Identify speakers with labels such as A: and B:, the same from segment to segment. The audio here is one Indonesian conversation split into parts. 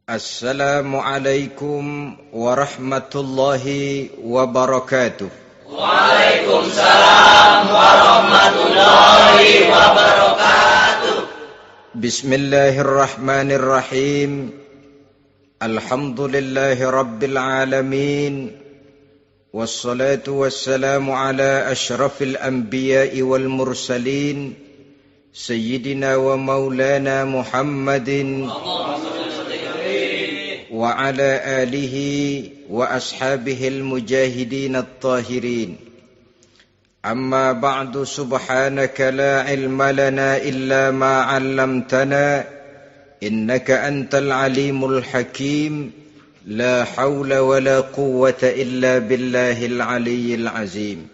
A: Assalamualaikum warahmatullahi wabarakatuh.
B: Waalaikumsalam warahmatullahi wabarakatuh.
A: Bismillahirrahmanirrahim. Alhamdulillahi rabbil alamin. Wassalatu wassalamu ala ashrafil anbiya'i wal mursalin. Sayyidina wa maulana Muhammadin wa ala alihi wa ashabihil mujahidin at-tahirin. Amma ba'du, subhanaka la ilma lana illa ma 'allamtana innaka antal alimul hakim. La haula wa la quwwata illa billahil aliyyil azim.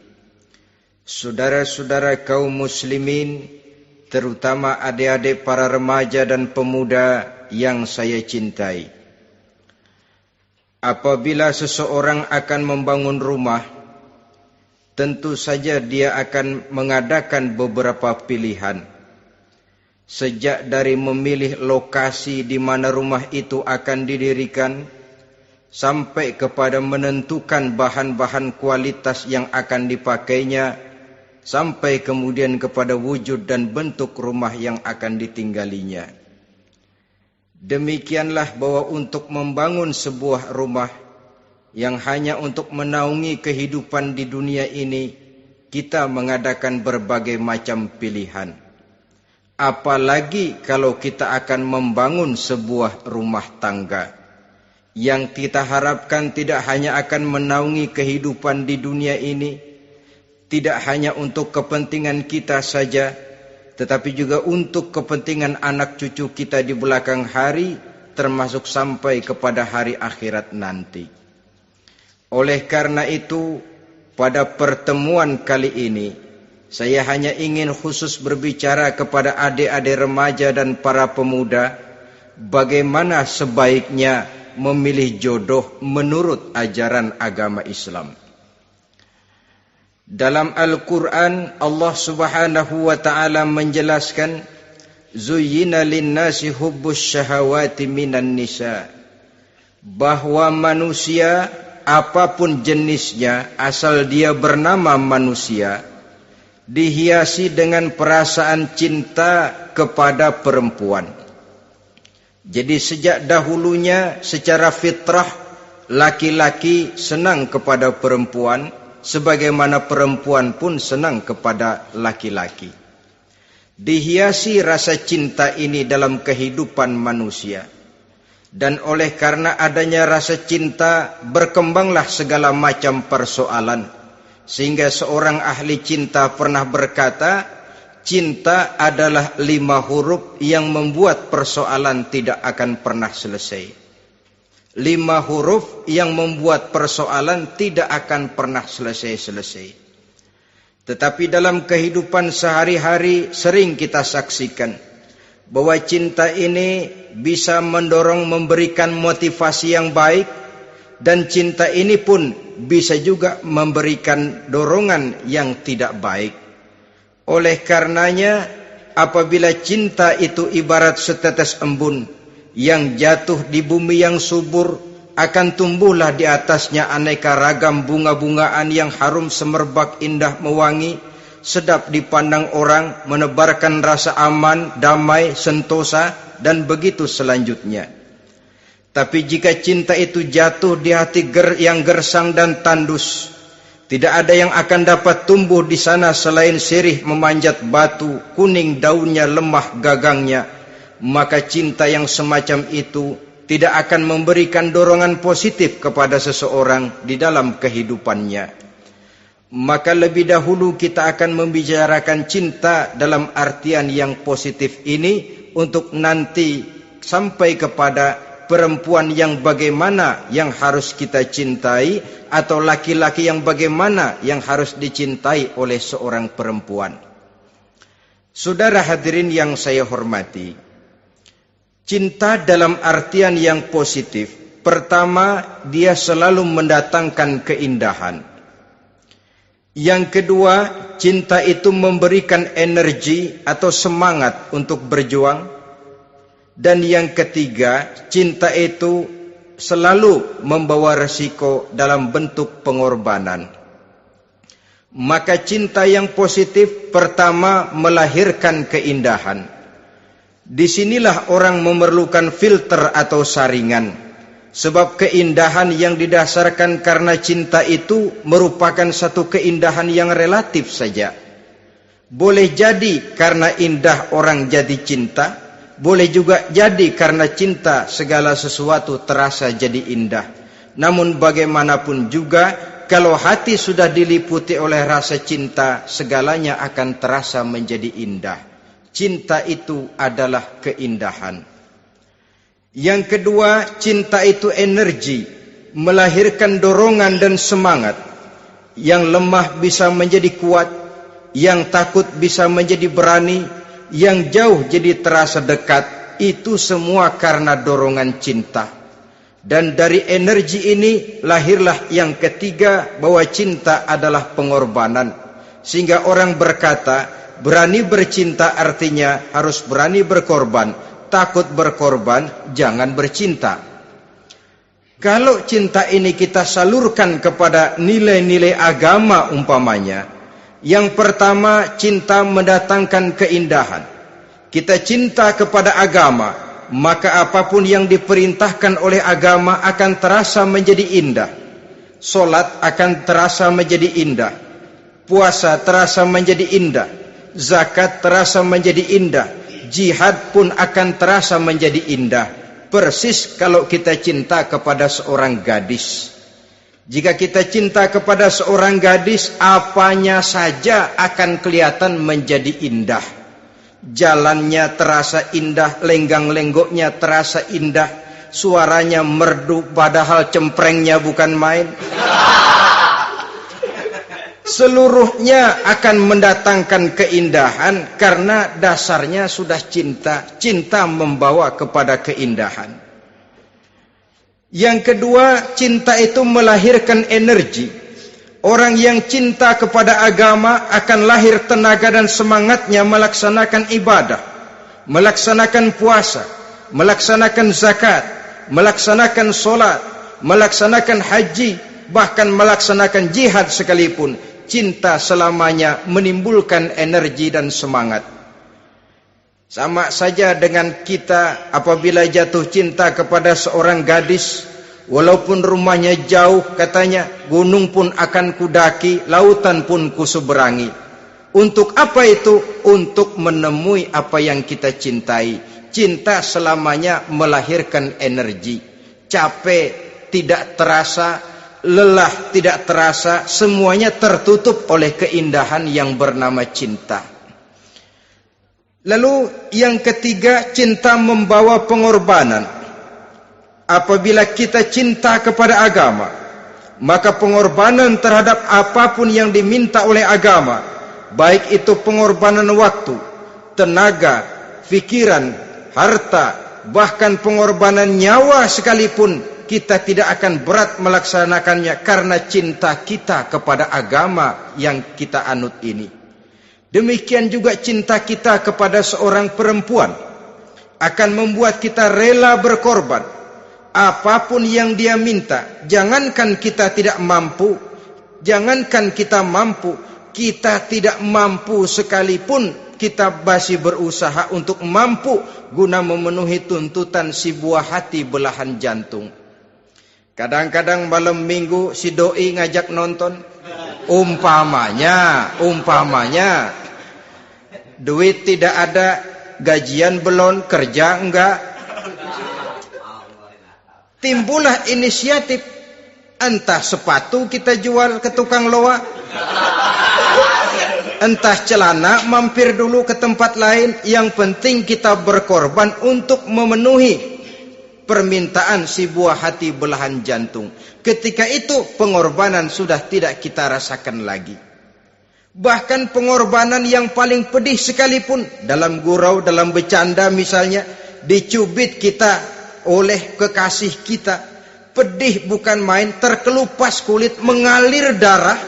A: Saudara-saudara kaum muslimin, terutama adik-adik para remaja dan pemuda yang saya cintai. Apabila seseorang akan membangun rumah, tentu saja dia akan mengadakan beberapa pilihan. Sejak dari memilih lokasi di mana rumah itu akan didirikan, sampai kepada menentukan bahan-bahan kualitas yang akan dipakainya, sampai kemudian kepada wujud dan bentuk rumah yang akan ditinggalinya. Demikianlah bahwa untuk membangun sebuah rumah yang hanya untuk menaungi kehidupan di dunia ini, kita mengadakan berbagai macam pilihan. Apalagi kalau kita akan membangun sebuah rumah tangga yang kita harapkan tidak hanya akan menaungi kehidupan di dunia ini, tidak hanya untuk kepentingan kita saja, tetapi juga untuk kepentingan anak cucu kita di belakang hari, termasuk sampai kepada hari akhirat nanti. Oleh karena itu, pada pertemuan kali ini, saya hanya ingin khusus berbicara kepada adik-adik remaja dan para pemuda, bagaimana sebaiknya memilih jodoh menurut ajaran agama Islam. Dalam Al-Quran, Allah subhanahu wa ta'ala menjelaskan, Zuyyina linnasi hubbus syahawati minan nisa. Bahwa manusia, apapun jenisnya, asal dia bernama manusia, dihiasi dengan perasaan cinta kepada perempuan. Jadi sejak dahulunya secara fitrah, laki-laki senang kepada perempuan, sebagaimana perempuan pun senang kepada laki-laki. Dihiasi rasa cinta ini dalam kehidupan manusia. Dan oleh karena adanya rasa cinta, berkembanglah segala macam persoalan. Sehingga seorang ahli cinta pernah berkata, cinta adalah 5 huruf yang membuat persoalan tidak akan pernah selesai. 5 huruf yang membuat persoalan tidak akan pernah selesai-selesai. Tetapi dalam kehidupan sehari-hari sering kita saksikan bahwa cinta ini bisa mendorong, memberikan motivasi yang baik, dan cinta ini pun bisa juga memberikan dorongan yang tidak baik. Oleh karenanya, apabila cinta itu ibarat setetes embun yang jatuh di bumi yang subur, akan tumbuhlah di atasnya aneka ragam bunga-bungaan yang harum semerbak, indah mewangi, sedap dipandang orang, menebarkan rasa aman, damai, sentosa, dan begitu selanjutnya. Tapi jika cinta itu jatuh di hati yang gersang dan tandus, tidak ada yang akan dapat tumbuh di sana selain sirih memanjat batu, kuning daunnya, lemah gagangnya, maka cinta yang semacam itu tidak akan memberikan dorongan positif kepada seseorang di dalam kehidupannya. Maka lebih dahulu kita akan membicarakan cinta dalam artian yang positif ini, untuk nanti sampai kepada perempuan yang bagaimana yang harus kita cintai, atau laki-laki yang bagaimana yang harus dicintai oleh seorang perempuan. Saudara hadirin yang saya hormati, cinta dalam artian yang positif, pertama, dia selalu mendatangkan keindahan. Yang kedua, cinta itu memberikan energi atau semangat untuk berjuang. Dan yang ketiga, cinta itu selalu membawa resiko dalam bentuk pengorbanan. Maka cinta yang positif pertama melahirkan keindahan. Disinilah orang memerlukan filter atau saringan. Sebab keindahan yang didasarkan karena cinta itu merupakan satu keindahan yang relatif saja. Boleh jadi karena indah orang jadi cinta, boleh juga jadi karena cinta segala sesuatu terasa jadi indah. Namun bagaimanapun juga, kalau hati sudah diliputi oleh rasa cinta, segalanya akan terasa menjadi indah. Cinta itu adalah keindahan. Yang kedua, cinta itu energi, melahirkan dorongan dan semangat. Yang lemah bisa menjadi kuat, yang takut bisa menjadi berani, yang jauh jadi terasa dekat. Itu semua karena dorongan cinta. Dan dari energi ini lahirlah yang ketiga, bahwa cinta adalah pengorbanan. Sehingga orang berkata, berani bercinta artinya harus berani berkorban. Takut berkorban, jangan bercinta. Kalau cinta ini kita salurkan kepada nilai-nilai agama umpamanya, yang pertama, cinta mendatangkan keindahan. Kita cinta kepada agama, maka apapun yang diperintahkan oleh agama akan terasa menjadi indah. Solat akan terasa menjadi indah. Puasa terasa menjadi indah. Zakat terasa menjadi indah. Jihad pun akan terasa menjadi indah. Persis kalau kita cinta kepada seorang gadis. Jika kita cinta kepada seorang gadis, apanya saja akan kelihatan menjadi indah. Jalannya terasa indah, lenggang-lenggoknya terasa indah, suaranya merdu padahal cemprengnya bukan main. Seluruhnya akan mendatangkan keindahan karena dasarnya sudah cinta. Cinta membawa kepada keindahan. Yang kedua, cinta itu melahirkan energi. Orang yang cinta kepada agama akan lahir tenaga dan semangatnya melaksanakan ibadah, melaksanakan puasa, melaksanakan zakat, melaksanakan solat, melaksanakan haji, bahkan melaksanakan jihad sekalipun. Cinta selamanya menimbulkan energi dan semangat. Sama saja dengan kita apabila jatuh cinta kepada seorang gadis, walaupun rumahnya jauh, katanya, gunung pun akan kudaki, lautan pun kuseberangi. Untuk apa itu? Untuk menemui apa yang kita cintai. Cinta selamanya melahirkan energi. Capek tidak terasa, lelah tidak terasa, semuanya tertutup oleh keindahan yang bernama cinta. Lalu yang ketiga, cinta membawa pengorbanan. Apabila kita cinta kepada agama, maka pengorbanan terhadap apapun yang diminta oleh agama, baik itu pengorbanan waktu, tenaga, pikiran, harta, bahkan pengorbanan nyawa sekalipun, kita tidak akan berat melaksanakannya karena cinta kita kepada agama yang kita anut ini. Demikian juga cinta kita kepada seorang perempuan akan membuat kita rela berkorban. Apapun yang dia minta, jangankan kita tidak mampu, jangankan kita mampu, kita tidak mampu sekalipun, kita masih berusaha untuk mampu guna memenuhi tuntutan si buah hati belahan jantung. Kadang-kadang malam minggu si doi ngajak nonton. Umpamanya duit tidak ada, gajian belum, kerja enggak. Timbullah inisiatif, entah sepatu kita jual ke tukang loa, entah celana mampir dulu ke tempat lain. Yang penting kita berkorban untuk memenuhi permintaan si buah hati belahan jantung. Ketika itu pengorbanan sudah tidak kita rasakan lagi. Bahkan pengorbanan yang paling pedih sekalipun, dalam gurau, dalam bercanda misalnya, dicubit kita oleh kekasih kita, pedih bukan main, terkelupas kulit, mengalir darah,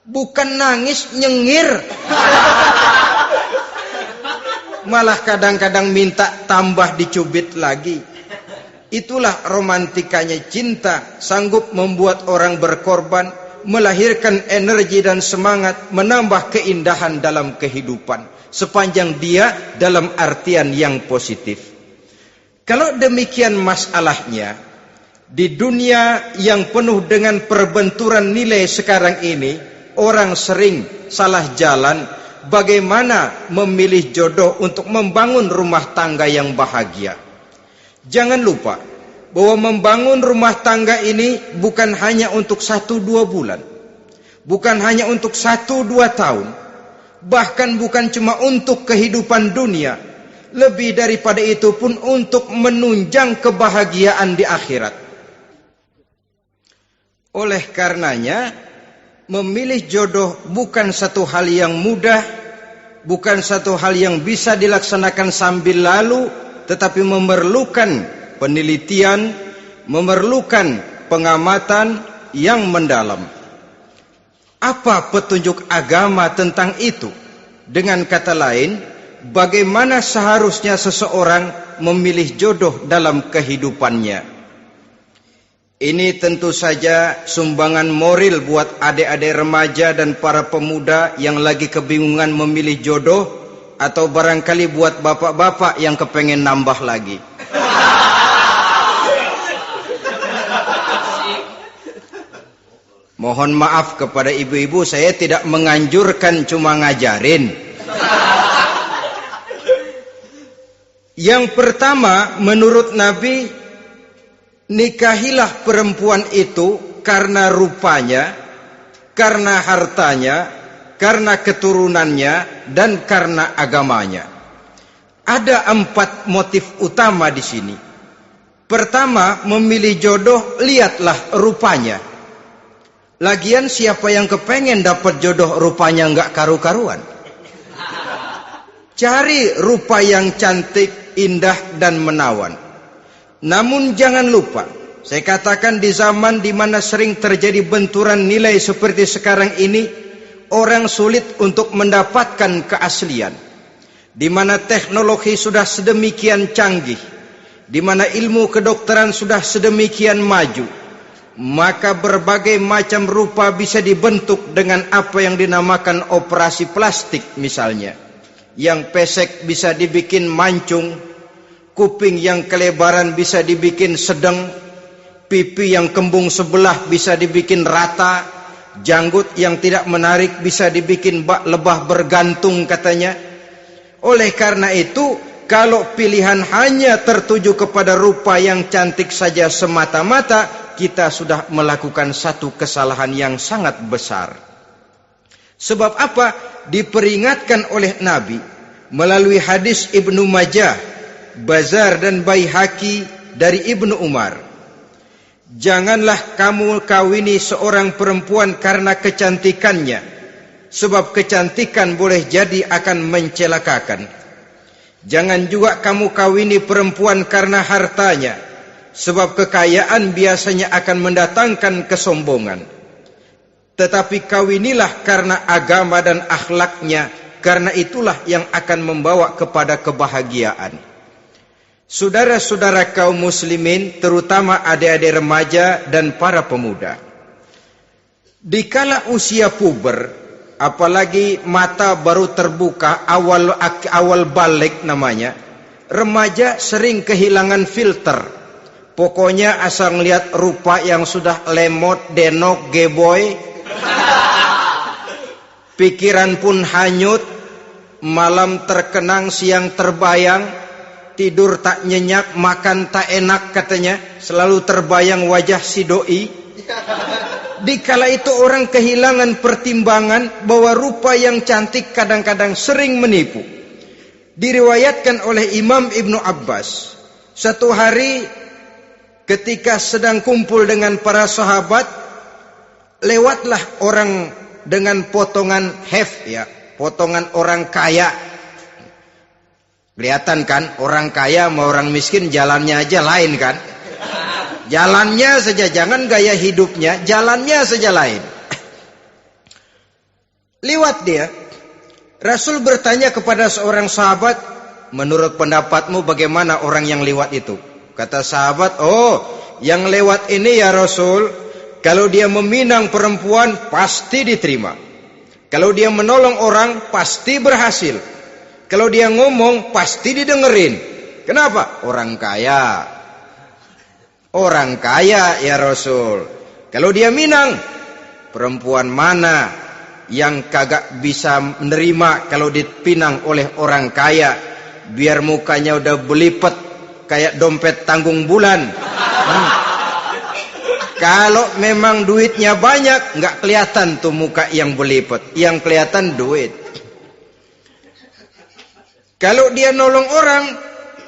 A: bukan nangis, nyengir. malah kadang-kadang minta tambah dicubit lagi. Itulah romantikanya cinta, sanggup membuat orang berkorban, melahirkan energi dan semangat, menambah keindahan dalam kehidupan, sepanjang dia dalam artian yang positif. Kalau demikian masalahnya, di dunia yang penuh dengan perbenturan nilai sekarang ini, orang sering salah jalan bagaimana memilih jodoh untuk membangun rumah tangga yang bahagia. Jangan lupa bahwa membangun rumah tangga ini bukan hanya untuk 1-2 bulan, bukan hanya untuk 1-2 tahun, bahkan bukan cuma untuk kehidupan dunia, lebih daripada itu pun untuk menunjang kebahagiaan di akhirat. Oleh karenanya, memilih jodoh bukan satu hal yang mudah, bukan satu hal yang bisa dilaksanakan sambil lalu, tetapi memerlukan penelitian, memerlukan pengamatan yang mendalam. Apa petunjuk agama tentang itu? Dengan kata lain, bagaimana seharusnya seseorang memilih jodoh dalam kehidupannya? Ini tentu saja sumbangan moral buat adik-adik remaja dan para pemuda yang lagi kebingungan memilih jodoh, atau barangkali buat bapak-bapak yang kepengen nambah lagi. Mohon maaf kepada ibu-ibu, saya tidak menganjurkan, cuma ngajarin. Yang pertama, menurut Nabi, nikahilah perempuan itu karena rupanya, karena hartanya, karena keturunannya, dan karena agamanya. Ada 4 motif utama di sini. Pertama, memilih jodoh, lihatlah rupanya. Lagian siapa yang kepengen dapat jodoh rupanya nggak karu-karuan? Cari rupa yang cantik, indah, dan menawan. Namun jangan lupa, saya katakan di zaman di mana sering terjadi benturan nilai seperti sekarang ini, orang sulit untuk mendapatkan keaslian. Di mana teknologi sudah sedemikian canggih, di mana ilmu kedokteran sudah sedemikian maju, maka berbagai macam rupa bisa dibentuk dengan apa yang dinamakan operasi plastik misalnya. Yang pesek bisa dibikin mancung, kuping yang kelebaran bisa dibikin sedang, pipi yang kembung sebelah bisa dibikin rata, janggut yang tidak menarik bisa dibikin lebah bergantung katanya. Oleh karena itu, kalau pilihan hanya tertuju kepada rupa yang cantik saja semata-mata, kita sudah melakukan satu kesalahan yang sangat besar. Sebab apa? Diperingatkan oleh Nabi melalui hadis Ibnu Majah, Bazar dan Baihaqi dari Ibnu Umar. Janganlah kamu kawini seorang perempuan karena kecantikannya, sebab kecantikan boleh jadi akan mencelakakan. Jangan juga kamu kawini perempuan karena hartanya, sebab kekayaan biasanya akan mendatangkan kesombongan. Tetapi kawinilah karena agama dan akhlaknya, karena itulah yang akan membawa kepada kebahagiaan. Saudara-saudara kaum muslimin, terutama adik-adik remaja dan para pemuda, dikala usia puber, apalagi mata baru terbuka, awal balik namanya, remaja sering kehilangan filter. Pokoknya asal ngelihat rupa yang sudah lemot, denok, geboy, pikiran pun hanyut, malam terkenang, siang terbayang, tidur tak nyenyak, makan tak enak katanya, selalu terbayang wajah si doi. Dikala itu orang kehilangan pertimbangan bahwa rupa yang cantik kadang-kadang sering menipu. Diriwayatkan oleh Imam Ibnu Abbas, satu hari ketika sedang kumpul dengan para sahabat, lewatlah orang dengan potongan potongan orang kaya. Kelihatan kan, orang kaya sama orang miskin jalannya aja lain kan? Jalannya saja, jangan gaya hidupnya, jalannya saja lain. Liwat dia. Rasul bertanya kepada seorang sahabat, menurut pendapatmu bagaimana orang yang lewat itu? Kata sahabat, oh, yang lewat ini ya Rasul, kalau dia meminang perempuan pasti diterima. Kalau dia menolong orang pasti berhasil. Kalau dia ngomong pasti didengerin. Kenapa? Orang kaya. Orang kaya ya Rasul. Kalau dia minang, perempuan mana yang kagak bisa menerima kalau dipinang oleh orang kaya? Biar mukanya udah belipet kayak dompet tanggung bulan. Kalau memang duitnya banyak, nggak kelihatan tuh muka yang belipet. Yang kelihatan duit. Kalau dia nolong orang,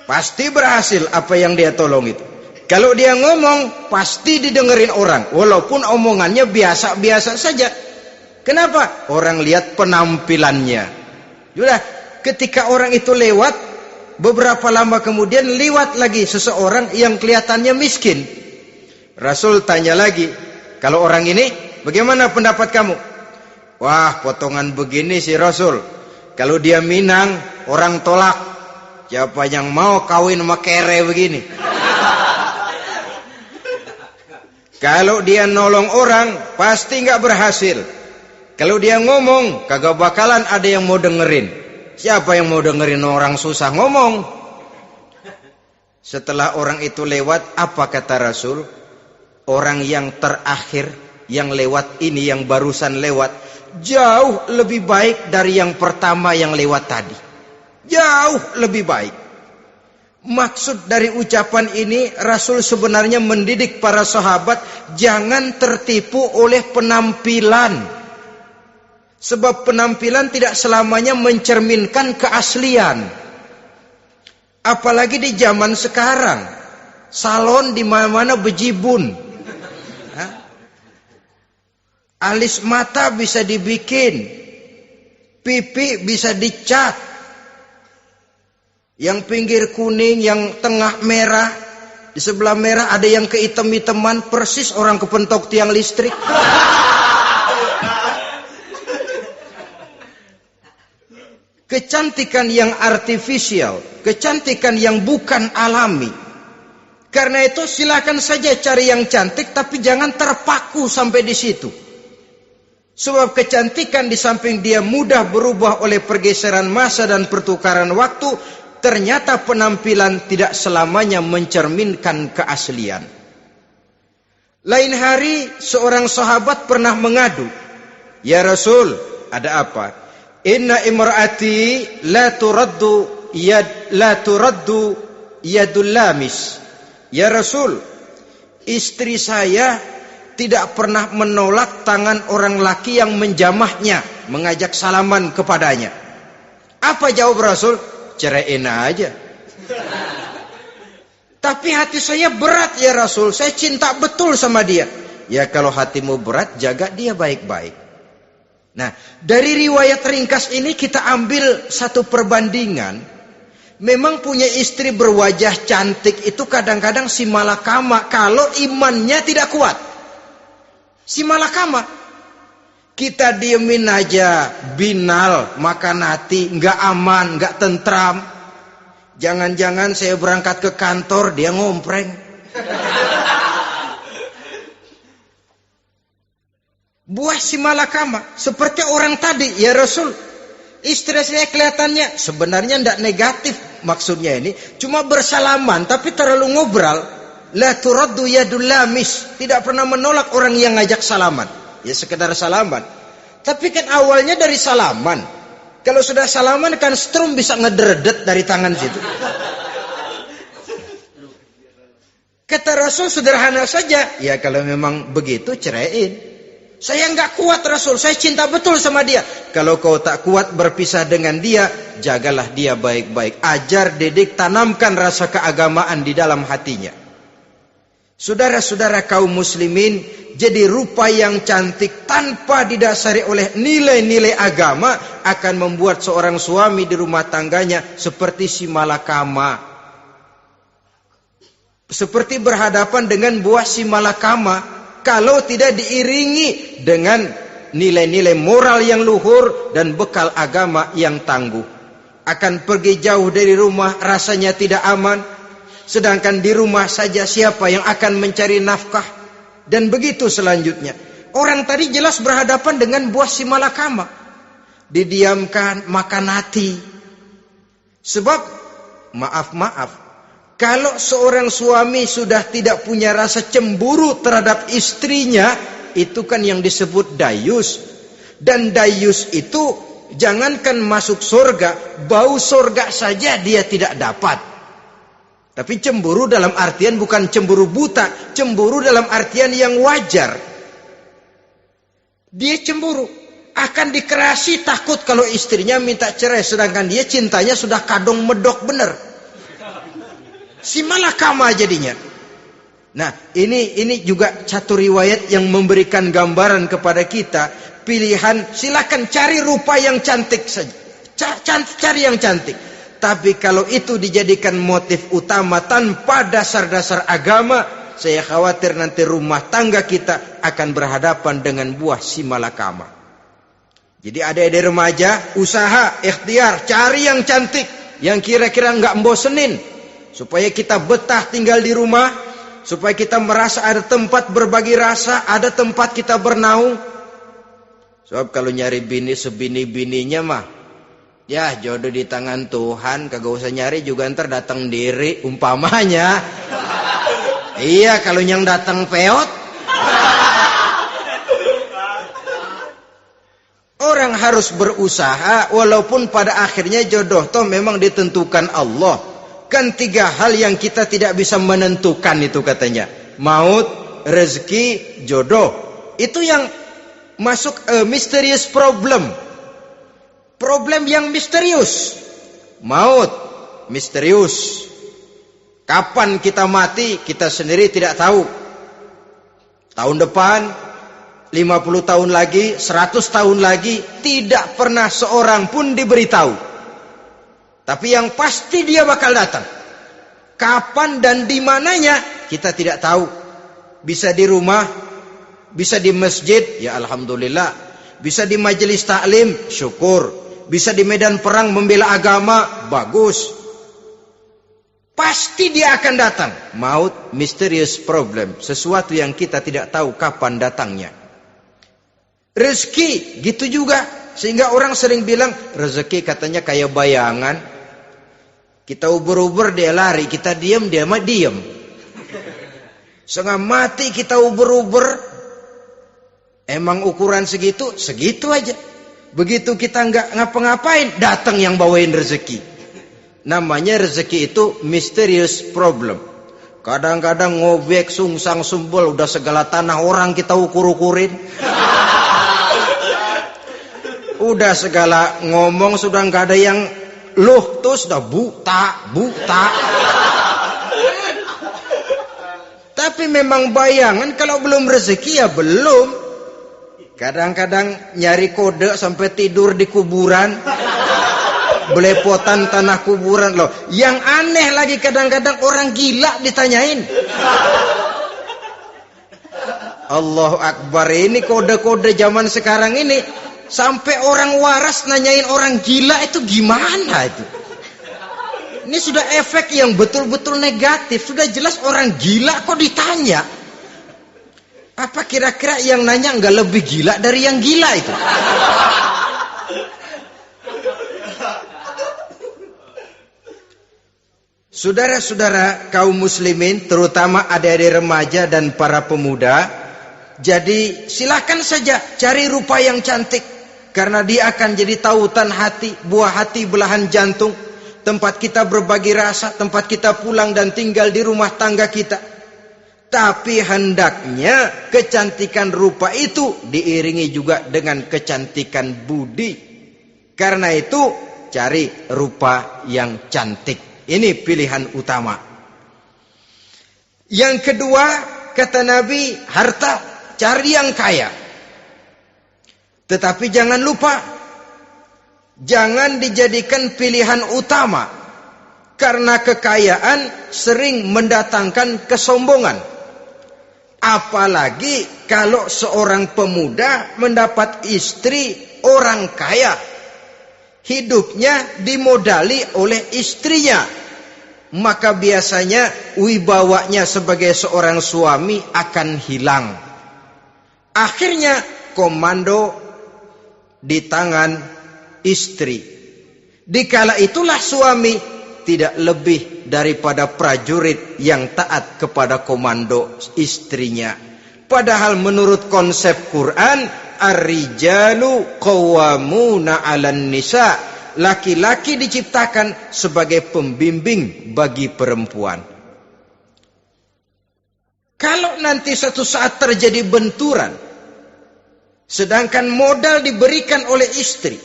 A: pasti berhasil apa yang dia tolong itu. Kalau dia ngomong, pasti didengerin orang. Walaupun omongannya biasa-biasa saja. Kenapa? Orang lihat penampilannya. Sudah, ketika orang itu lewat, beberapa lama kemudian lewat lagi seseorang yang kelihatannya miskin. Rasul tanya lagi, kalau orang ini, bagaimana pendapat kamu? Wah, potongan begini sih Rasul. Kalau dia minang, orang tolak. Siapa yang mau kawin sama kere begini? Kalau dia nolong orang, pasti nggak berhasil. Kalau dia ngomong, kagak bakalan ada yang mau dengerin. Siapa yang mau dengerin orang susah ngomong? Setelah orang itu lewat, apa kata Rasul? Orang yang terakhir, yang lewat ini, yang barusan lewat, jauh lebih baik dari yang pertama yang lewat tadi. Jauh lebih baik. Maksud dari ucapan ini, Rasul sebenarnya mendidik para sahabat jangan tertipu oleh penampilan. Sebab penampilan tidak selamanya mencerminkan keaslian. Apalagi di zaman sekarang, salon di mana-mana bejibun. Alis mata bisa dibikin, pipi bisa dicat. Yang pinggir kuning, yang tengah merah, di sebelah merah ada yang kehitam-hitaman, persis orang kepentok tiang listrik. Kecantikan yang artifisial, kecantikan yang bukan alami. Karena itu silakan saja cari yang cantik, tapi jangan terpaku sampai di situ. Sebab kecantikan di samping dia mudah berubah oleh pergeseran masa dan pertukaran waktu, ternyata penampilan tidak selamanya mencerminkan keaslian. Lain hari seorang sahabat pernah mengadu, "Ya Rasul, ada apa? Inna imraati la turaddu yadul lamis." Ya Rasul, istri saya tidak pernah menolak tangan orang laki yang menjamahnya, mengajak salaman kepadanya. Apa jawab Rasul? Ceraiin aja. Tapi hati saya berat ya Rasul, saya cinta betul sama dia. Ya kalau hatimu berat, jaga dia baik-baik. Nah, dari riwayat ringkas ini kita ambil satu perbandingan. Memang punya istri berwajah cantik itu kadang-kadang si malakama kalau imannya tidak kuat. Si malakama. Kita diemin aja, binal, makan hati, nggak aman, nggak tentram. Jangan-jangan saya berangkat ke kantor, dia ngompreng. Buah si malakama, seperti orang tadi, ya Rasul. Istri saya kelihatannya, sebenarnya nggak negatif maksudnya ini, cuma bersalaman, tapi terlalu ngobrol. La turaddu yadul lamis, tidak pernah menolak orang yang ngajak salaman. Ya sekedar salaman. Tapi kan awalnya dari salaman. Kalau sudah salaman kan strum bisa ngederdet dari tangan situ. Kata Rasul sederhana saja. Ya kalau memang begitu ceraiin. Saya nggak kuat Rasul. Saya cinta betul sama dia. Kalau kau tak kuat berpisah dengan dia, jagalah dia baik-baik. Ajar, didik, tanamkan rasa keagamaan di dalam hatinya. Saudara-saudara kaum muslimin, jadi rupa yang cantik tanpa didasari oleh nilai-nilai agama akan membuat seorang suami di rumah tangganya seperti si malakama. Seperti berhadapan dengan buah si malakama kalau tidak diiringi dengan nilai-nilai moral yang luhur dan bekal agama yang tangguh. akan pergi jauh dari rumah rasanya tidak aman. Sedangkan di rumah saja siapa yang akan mencari nafkah? Dan begitu selanjutnya. Orang tadi jelas berhadapan dengan buah si malakama. Didiamkan, makan hati. Sebab, maaf, kalau seorang suami sudah tidak punya rasa cemburu terhadap istrinya, itu kan yang disebut dayus. Dan dayus itu, jangankan masuk surga, bau surga saja dia tidak dapat. Tapi cemburu dalam artian bukan cemburu buta, cemburu dalam artian yang wajar. Dia cemburu, akan dikerasi takut kalau istrinya minta cerai, sedangkan dia cintanya sudah kadung medok bener. Si malakama jadinya. Nah, ini juga satu riwayat yang memberikan gambaran kepada kita. Pilihan, silakan cari rupa yang cantik saja. Cari yang cantik. Tapi kalau itu dijadikan motif utama tanpa dasar-dasar agama, saya khawatir nanti rumah tangga kita akan berhadapan dengan buah si malakama. Jadi adik-adik remaja, usaha, ikhtiar, cari yang cantik, yang kira-kira nggak membosenin, supaya kita betah tinggal di rumah, supaya kita merasa ada tempat berbagi rasa, ada tempat kita bernaung. Sebab kalau nyari bini sebini-bininya mah, ya jodoh di tangan Tuhan, kagak usah nyari juga ntar datang diri umpamanya. Iya, kalau yang datang peot. Orang harus berusaha walaupun pada akhirnya jodoh toh memang ditentukan Allah. Kan 3 hal yang kita tidak bisa menentukan itu katanya. Maut, rezeki, jodoh. Itu yang masuk mysterious problem. Problem yang misterius. Maut, misterius. Kapan kita mati, kita sendiri tidak tahu. Tahun depan, 50 tahun lagi, 100 tahun lagi, tidak pernah seorang pun diberitahu. Tapi yang pasti dia bakal datang. Kapan dan di mananya, kita tidak tahu. Bisa di rumah, bisa di masjid, ya alhamdulillah. Bisa di majelis taklim, syukur. Bisa di medan perang membela agama, bagus. Pasti dia akan datang. Maut, mysterious problem. Sesuatu yang kita tidak tahu kapan datangnya. Rezeki, gitu juga. Sehingga orang sering bilang, rezeki katanya kayak bayangan. Kita uber-uber, dia lari. Kita diam, dia mah diam. Setengah mati kita uber-uber. Emang ukuran segitu? Segitu aja. Begitu kita nggak ngapa-ngapain, datang yang bawain rezeki. Namanya rezeki itu mysterious problem. Kadang-kadang ngobek, sungsang, sumbul, udah segala tanah orang kita ukur-ukurin. Udah segala ngomong sudah nggak ada yang loh, tuh sudah buta. Tapi memang bayangan, kalau belum rezeki ya belum. Kadang-kadang nyari kode sampai tidur di kuburan. Belepotan tanah kuburan loh. Yang aneh lagi kadang-kadang orang gila ditanyain. Allahu Akbar, ini kode-kode zaman sekarang ini. Sampai orang waras nanyain orang gila itu gimana itu. Ini sudah efek yang betul-betul negatif. Sudah jelas orang gila kok ditanya. Apa kira-kira yang nanya nggak lebih gila dari yang gila itu? Saudara-saudara kaum muslimin, terutama adik-adik remaja dan para pemuda, jadi silakan saja cari rupa yang cantik, karena dia akan jadi tautan hati, buah hati belahan jantung, tempat kita berbagi rasa, tempat kita pulang dan tinggal di rumah tangga kita. Tapi hendaknya kecantikan rupa itu diiringi juga dengan kecantikan budi. Karena itu cari rupa yang cantik. Ini pilihan utama. Yang kedua, kata Nabi, harta, cari yang kaya. Tetapi jangan lupa, jangan dijadikan pilihan utama. Karena kekayaan sering mendatangkan kesombongan. Apalagi kalau seorang pemuda mendapat istri orang kaya. hidupnya dimodali oleh istrinya, maka biasanya wibawanya sebagai seorang suami akan hilang. Akhirnya komando di tangan istri. Dikala itulah suami tidak lebih daripada prajurit yang taat kepada komando istrinya. Padahal menurut konsep Quran, ar-rijalu qawwamuna 'alan nisa, laki-laki diciptakan sebagai pembimbing bagi perempuan. Kalau nanti suatu saat terjadi benturan, sedangkan modal diberikan oleh istri,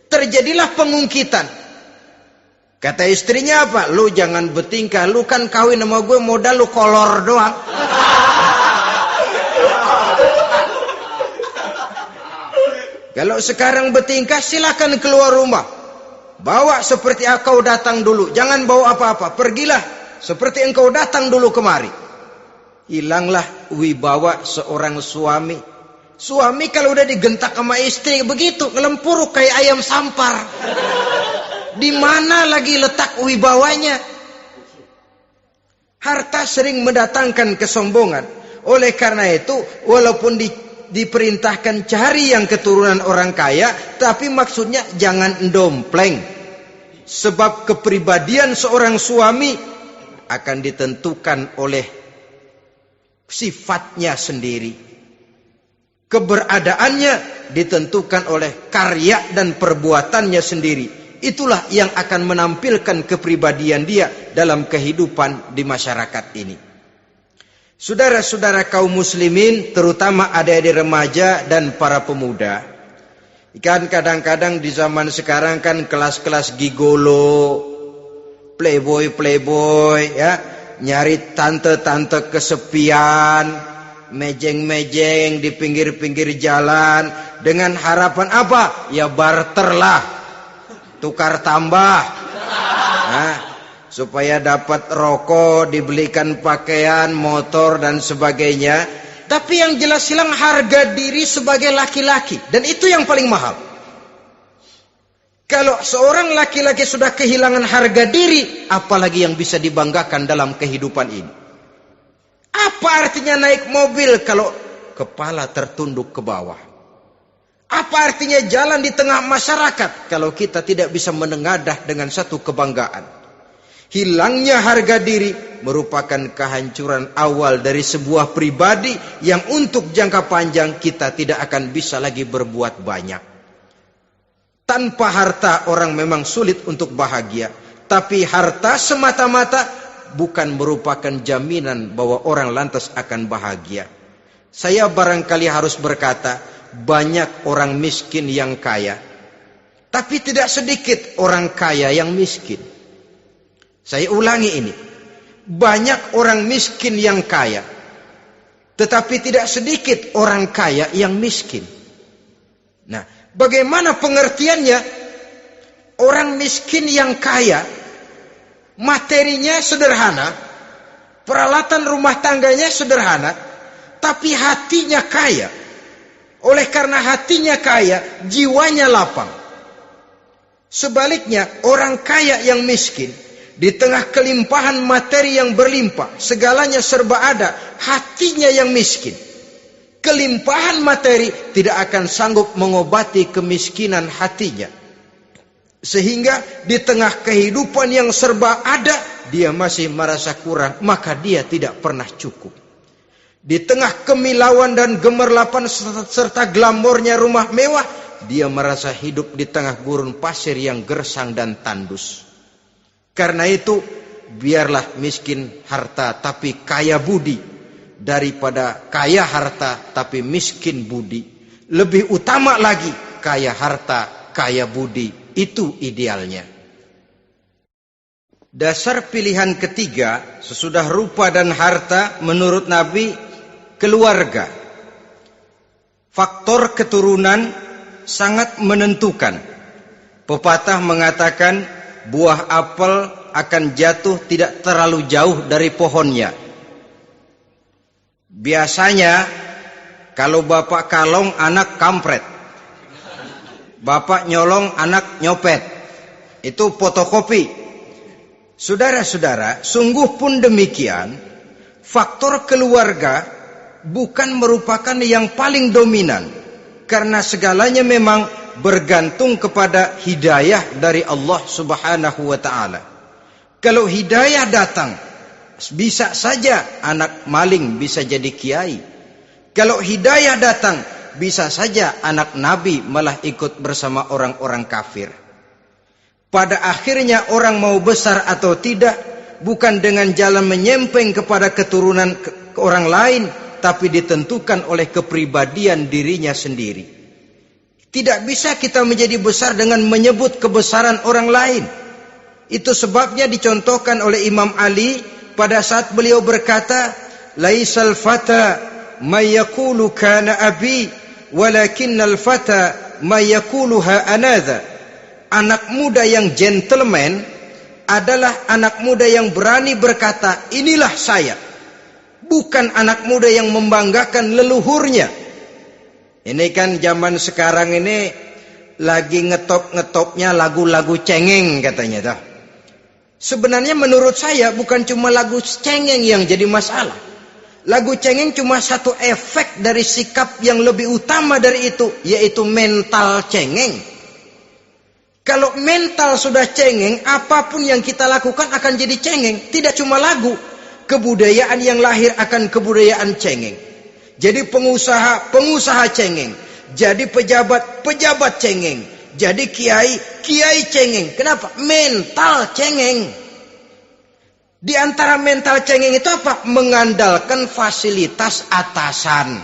A: terjadilah pengungkitan. Kata istrinya apa? Lu jangan bertingkah, lu kan kawin sama gue, modal lu kolor doang. Kalau sekarang bertingkah, silakan keluar rumah. Bawa seperti engkau datang dulu, jangan bawa apa-apa. Pergilah seperti engkau datang dulu kemari. Hilanglah wibawa seorang suami. Suami kalau udah digentak sama istri begitu, ngelempuruk kayak ayam sampar. Di mana lagi letak wibawanya? Harta sering mendatangkan kesombongan. Oleh karena itu, walaupun diperintahkan cari yang keturunan orang kaya, tapi maksudnya jangan dompleng. Sebab kepribadian seorang suami akan ditentukan oleh sifatnya sendiri. Keberadaannya ditentukan oleh karya dan perbuatannya sendiri. Itulah yang akan menampilkan kepribadian dia dalam kehidupan di masyarakat ini. Saudara-saudara kaum muslimin, terutama adik-adik remaja dan para pemuda, kan kadang-kadang di zaman sekarang kan kelas-kelas gigolo, playboy ya, nyari tante-tante kesepian, mejeng-mejeng di pinggir-pinggir jalan dengan harapan apa? Ya barter lah, tukar tambah, nah, supaya dapat rokok, dibelikan pakaian, motor dan sebagainya. Tapi yang jelas hilang harga diri sebagai laki-laki, dan itu yang paling mahal. Kalau seorang laki-laki sudah kehilangan harga diri, apalagi yang bisa dibanggakan dalam kehidupan ini? Apa artinya naik mobil kalau kepala tertunduk ke bawah? Apa artinya jalan di tengah masyarakat kalau kita tidak bisa menengadah dengan satu kebanggaan? Hilangnya harga diri merupakan kehancuran awal dari sebuah pribadi yang untuk jangka panjang kita tidak akan bisa lagi berbuat banyak. Tanpa harta orang memang sulit untuk bahagia, tapi harta semata-mata bukan merupakan jaminan bahwa orang lantas akan bahagia. Saya barangkali harus berkata, banyak orang miskin yang kaya, tapi tidak sedikit orang kaya yang miskin. Saya ulangi ini, banyak orang miskin yang kaya, tetapi tidak sedikit orang kaya yang miskin. Nah, bagaimana pengertiannya? Orang miskin yang kaya, materinya sederhana, peralatan rumah tangganya sederhana, tapi hatinya kaya. Oleh karena hatinya kaya, jiwanya lapang. Sebaliknya, orang kaya yang miskin, di tengah kelimpahan materi yang berlimpah, segalanya serba ada, hatinya yang miskin. Kelimpahan materi tidak akan sanggup mengobati kemiskinan hatinya. Sehingga di tengah kehidupan yang serba ada, dia masih merasa kurang, maka dia tidak pernah cukup. Di tengah kemilauan dan gemerlapan serta glamornya rumah mewah, dia merasa hidup di tengah gurun pasir yang gersang dan tandus. Karena itu, biarlah miskin harta tapi kaya budi, daripada kaya harta tapi miskin budi. Lebih utama lagi, kaya harta, kaya budi. Itu idealnya. Dasar pilihan ketiga, sesudah rupa dan harta, menurut Nabi, keluarga. Faktor keturunan sangat menentukan. Pepatah mengatakan buah apel akan jatuh tidak terlalu jauh dari pohonnya. Biasanya kalau bapak kalong, anak kampret. Bapak nyolong, anak nyopet. Itu fotokopi. Saudara-saudara, sungguh pun demikian, faktor keluarga bukan merupakan yang paling dominan, karena segalanya memang bergantung kepada hidayah dari Allah Subhanahu wa ta'ala. Kalau hidayah datang, bisa saja anak maling bisa jadi kiai. Kalau hidayah datang, bisa saja anak nabi malah ikut bersama orang-orang kafir. Pada akhirnya orang mau besar atau tidak bukan dengan jalan menyempeng kepada keturunan orang lain, tapi ditentukan oleh kepribadian dirinya sendiri. Tidak bisa kita menjadi besar dengan menyebut kebesaran orang lain. Itu sebabnya dicontohkan oleh Imam Ali pada saat beliau berkata, "Laisal fata may yaqulu kana abi, walakinnal fata may yaquluha anadha." Anak muda yang gentleman adalah anak muda yang berani berkata, "Inilah saya." Bukan anak muda yang membanggakan leluhurnya. Ini kan zaman sekarang ini lagi ngetop-ngetopnya lagu-lagu cengeng katanya. Sebenarnya menurut saya bukan cuma lagu cengeng yang jadi masalah. Lagu cengeng cuma satu efek dari sikap yang lebih utama dari itu, yaitu mental cengeng. Kalau mental sudah cengeng, apapun yang kita lakukan akan jadi cengeng. Tidak cuma lagu, kebudayaan yang lahir akan kebudayaan cengeng. Jadi pengusaha cengeng. Jadi pejabat cengeng. Jadi kiai cengeng. Kenapa? Mental cengeng. Di antara mental cengeng itu apa? Mengandalkan fasilitas atasan.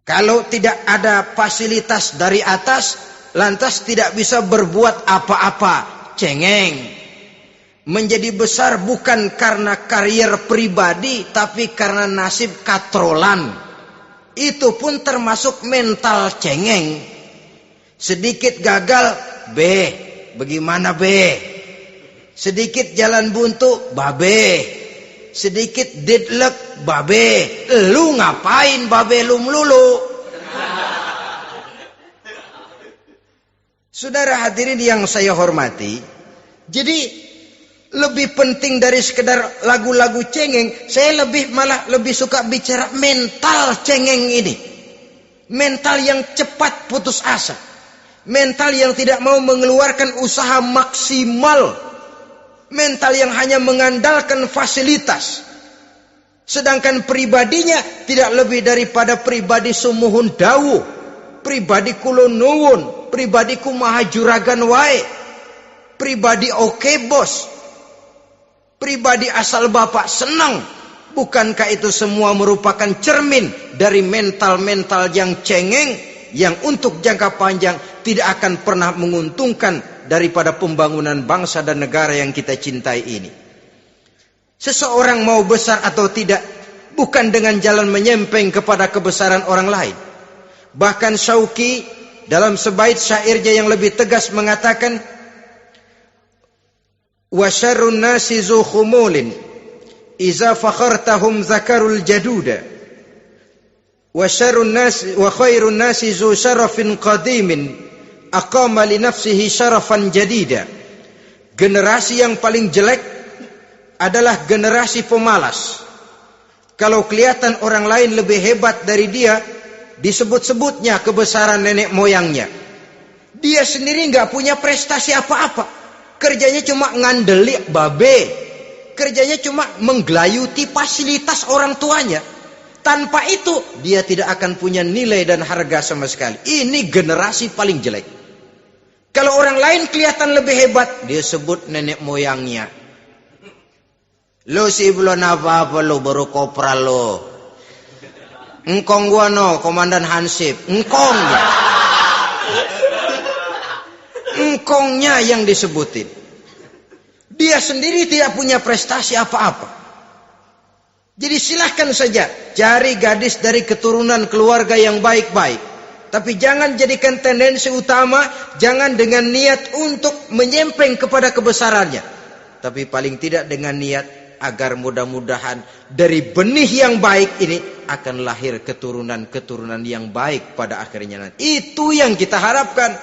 A: Kalau tidak ada fasilitas dari atas, lantas tidak bisa berbuat apa-apa, cengeng. Menjadi besar bukan karena karier pribadi, tapi karena nasib katrolan. Itu pun termasuk mental cengeng. Sedikit gagal, bagaimana Sedikit jalan buntu, babe. Sedikit deadlock, babe. Lu ngapain babe lu melulu? Saudara hadirin yang saya hormati, jadi lebih penting dari sekedar lagu-lagu cengeng, saya malah lebih suka bicara mental cengeng ini. Mental yang cepat putus asa. Mental yang tidak mau mengeluarkan usaha maksimal. Mental yang hanya mengandalkan fasilitas. Sedangkan pribadinya tidak lebih daripada pribadi sumuhun dawuh, pribadi kulon nuwun, pribadi kumaha juragan wae, pribadi oke bos, pribadi asal bapak senang. Bukankah itu semua merupakan cermin dari mental-mental yang cengeng, yang untuk jangka panjang tidak akan pernah menguntungkan daripada pembangunan bangsa dan negara yang kita cintai ini. Seseorang mau besar atau tidak bukan dengan jalan menyempeng kepada kebesaran orang lain. Bahkan Syauqi dalam sebait syairnya yang lebih tegas mengatakan, "Wa syarrun nasi zu khumulin iza fakhartahum zakarul jaduda. Wa syarrun nasi wa khairun nasi zu syarafin qadimin aqama li nafsihi syarafan jadida." Generasi yang paling jelek adalah generasi pemalas. Kalau kelihatan orang lain lebih hebat dari dia, disebut-sebutnya kebesaran nenek moyangnya. Dia sendiri nggak punya prestasi apa-apa. Kerjanya cuma ngandeli babe. Kerjanya cuma menggelayuti fasilitas orang tuanya. Tanpa itu dia tidak akan punya nilai dan harga sama sekali. Ini generasi paling jelek. Kalau orang lain kelihatan lebih hebat, dia sebut nenek moyangnya. Lo sih belum apa-apa lo, baru kopral lo. Engkong gua no, komandan Hansip. Engkongnya. Engkongnya yang disebutin. Dia sendiri tidak punya prestasi apa-apa. Jadi silahkan saja cari gadis dari keturunan keluarga yang baik-baik. Tapi jangan jadikan tendensi utama, jangan dengan niat untuk menyempeng kepada kebesarannya. Tapi paling tidak dengan niat agar mudah-mudahan dari benih yang baik ini akan lahir keturunan-keturunan yang baik pada akhirnya nanti. Itu yang kita harapkan.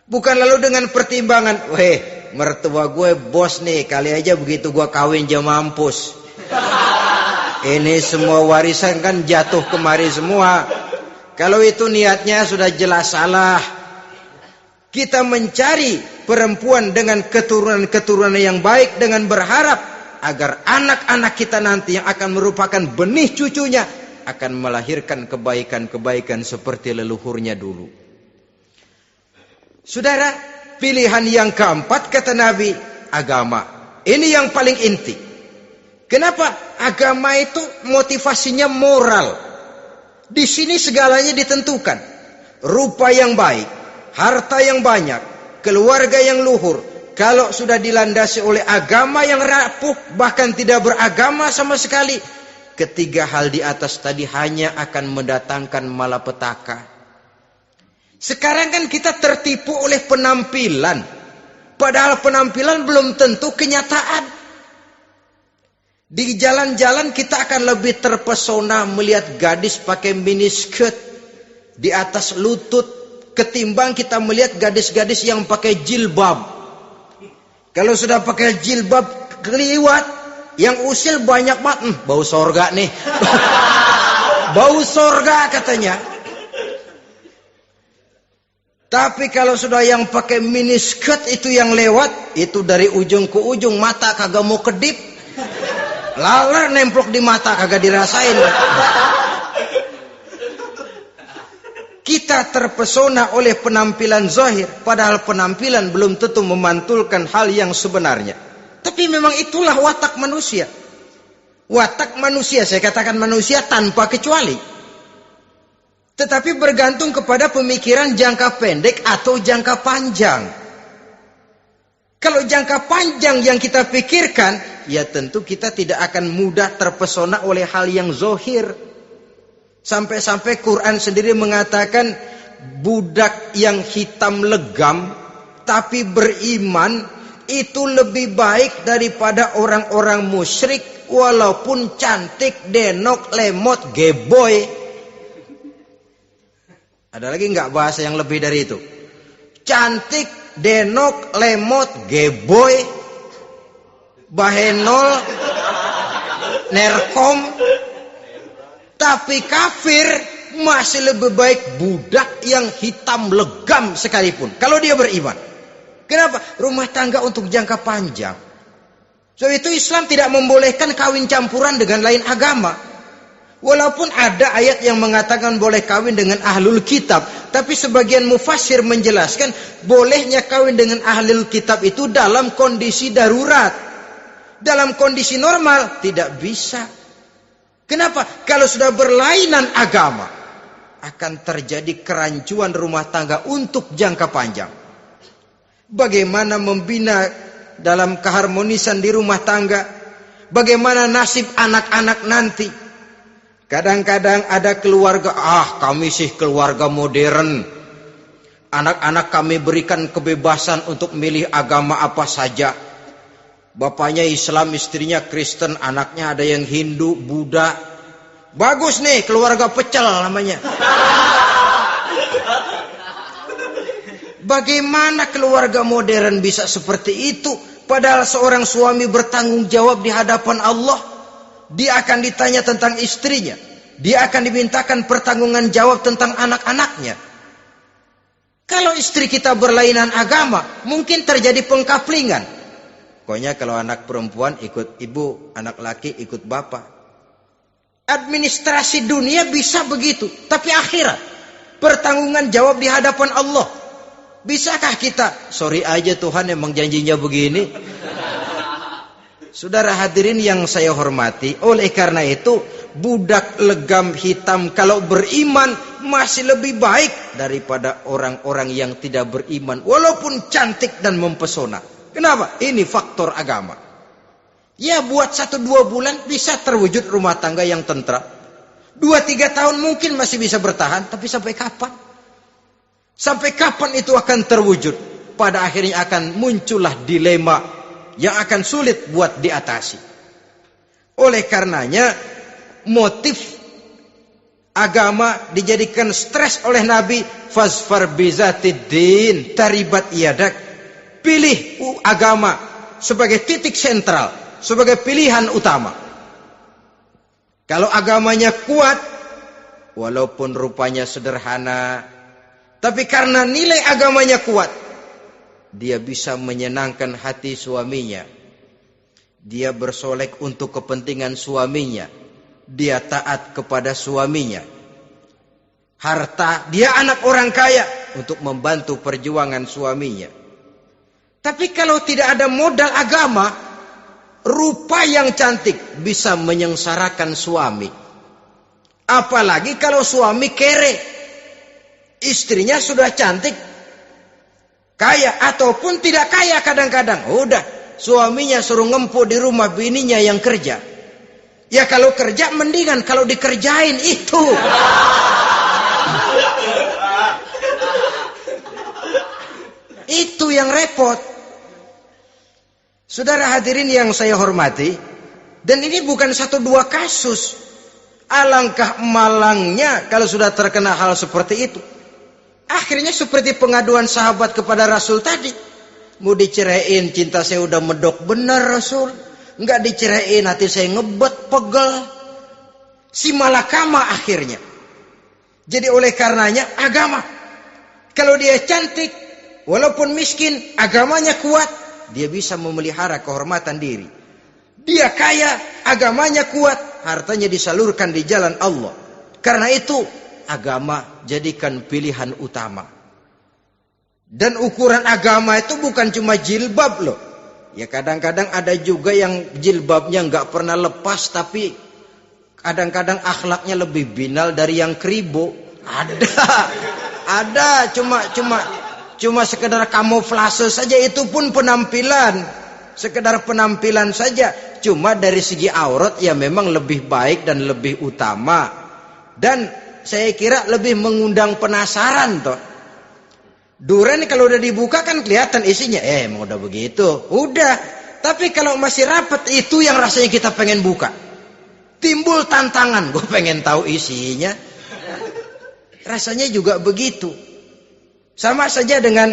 A: Bukan lalu dengan pertimbangan, weh, mertua gue bos nih, kali aja begitu gue kawin dia mampus. Ini semua warisan kan jatuh kemari semua. Kalau itu niatnya sudah jelas salah. Kita mencari perempuan dengan keturunan-keturunan yang baik dengan berharap agar anak-anak kita nanti yang akan merupakan benih cucunya akan melahirkan kebaikan-kebaikan seperti leluhurnya dulu. Saudara, pilihan yang keempat kata Nabi, agama. Ini yang paling inti. Kenapa? Agama itu motivasinya moral. Di sini segalanya ditentukan. Rupa yang baik, harta yang banyak, keluarga yang luhur. Kalau sudah dilandasi oleh agama yang rapuh, bahkan tidak beragama sama sekali, ketiga hal di atas tadi hanya akan mendatangkan malapetaka. Sekarang kan kita tertipu oleh penampilan, padahal penampilan belum tentu kenyataan. Di jalan-jalan kita akan lebih terpesona melihat gadis pakai miniskirt di atas lutut ketimbang kita melihat gadis-gadis yang pakai jilbab. Kalau sudah pakai jilbab keliwat, yang usil banyak banget, bau sorga nih. Bau sorga katanya. Tapi kalau sudah yang pakai miniskirt itu yang lewat, itu dari ujung ke ujung mata kagak mau kedip. Laler nemplok di mata kagak dirasain. Kita terpesona oleh penampilan zahir, padahal penampilan belum tentu memantulkan hal yang sebenarnya. Tapi memang itulah watak manusia. Watak manusia, saya katakan manusia tanpa kecuali. Tetapi bergantung kepada pemikiran jangka pendek atau jangka panjang. Kalau jangka panjang yang kita pikirkan, ya tentu kita tidak akan mudah terpesona oleh hal yang zahir. Sampai-sampai Quran sendiri mengatakan budak yang hitam legam tapi beriman itu lebih baik daripada orang-orang musyrik walaupun cantik, denok, lemot, geboy. Ada lagi nggak bahasa yang lebih dari itu? Cantik, denok, lemot, geboy, bahenol, nerkom. Tapi kafir masih lebih baik budak yang hitam legam sekalipun. Kalau dia beriman. Kenapa? Rumah tangga untuk jangka panjang. So itu Islam tidak membolehkan kawin campuran dengan lain agama. Walaupun ada ayat yang mengatakan boleh kawin dengan ahlul kitab. Tapi sebagian mufassir menjelaskan bolehnya kawin dengan ahlul kitab itu dalam kondisi darurat. Dalam kondisi normal tidak bisa. Kenapa? Kalau sudah berlainan agama, akan terjadi kerancuan rumah tangga untuk jangka panjang. Bagaimana membina dalam keharmonisan di rumah tangga? Bagaimana nasib anak-anak nanti? Kadang-kadang ada keluarga, kami sih keluarga modern. Anak-anak kami berikan kebebasan untuk milih agama apa saja. Bapaknya Islam, istrinya Kristen, anaknya ada yang Hindu, Buddha. Bagus nih, keluarga pecel namanya. Bagaimana keluarga modern bisa seperti itu? Padahal seorang suami bertanggung jawab di hadapan Allah. Dia akan ditanya tentang istrinya. Dia akan dimintakan pertanggungan jawab tentang anak-anaknya. Kalau istri kita berlainan agama, mungkin terjadi pengkaplingan. Pokoknya kalau anak perempuan ikut ibu, anak laki ikut bapak. Administrasi dunia bisa begitu, tapi akhirat pertanggungan jawab di hadapan Allah. Bisakah kita? Sorry aja Tuhan emang janjinya begini. Saudara hadirin yang saya hormati, oleh karena itu budak legam hitam kalau beriman masih lebih baik daripada orang-orang yang tidak beriman walaupun cantik dan mempesona. Kenapa? Ini faktor agama. Ya buat 1-2 bulan bisa terwujud rumah tangga yang tentram. 2-3 tahun mungkin masih bisa bertahan. Tapi sampai kapan? Sampai kapan itu akan terwujud? Pada akhirnya akan muncullah dilema yang akan sulit buat diatasi. Oleh karenanya motif agama dijadikan stres oleh Nabi. Fasfar bizatiddin taribat yadak. Pilih agama sebagai titik sentral, sebagai pilihan utama. Kalau agamanya kuat, walaupun rupanya sederhana, tapi karena nilai agamanya kuat, dia bisa menyenangkan hati suaminya. Dia bersolek untuk kepentingan suaminya. Dia taat kepada suaminya. Harta, dia anak orang kaya untuk membantu perjuangan suaminya. Tapi kalau tidak ada modal agama, rupa yang cantik bisa menyengsarakan suami. Apalagi kalau suami kere. Istrinya sudah cantik, kaya ataupun tidak kaya kadang-kadang. Udah, suaminya suruh ngempuk di rumah, bininya yang kerja. Ya kalau kerja mendingan kalau dikerjain itu. Itu yang repot. Saudara hadirin yang saya hormati, dan ini bukan 1-2 kasus. Alangkah malangnya kalau sudah terkena hal seperti itu. Akhirnya seperti pengaduan sahabat kepada Rasul tadi. Mau diceraiin, cinta saya udah medok benar Rasul. Enggak diceraiin, hati saya ngebet, pegel. Si malakama akhirnya. Jadi oleh karenanya agama. Kalau dia cantik, walaupun miskin, agamanya kuat, dia bisa memelihara kehormatan diri. Dia kaya, agamanya kuat, hartanya disalurkan di jalan Allah. Karena itu, agama jadikan pilihan utama. Dan ukuran agama itu bukan cuma jilbab loh. Ya kadang-kadang ada juga yang jilbabnya nggak pernah lepas, tapi kadang-kadang akhlaknya lebih binal dari yang kribo. Ada cuma sekedar kamuflase saja, itu pun penampilan, sekedar penampilan saja. Cuma dari segi aurat ya memang lebih baik dan lebih utama, dan saya kira lebih mengundang penasaran toh. Duren kalau udah dibuka kan kelihatan isinya, emang udah begitu, udah. Tapi kalau masih rapat, itu yang rasanya kita pengen buka. Timbul tantangan, gue pengen tahu isinya. Rasanya juga begitu. Sama saja dengan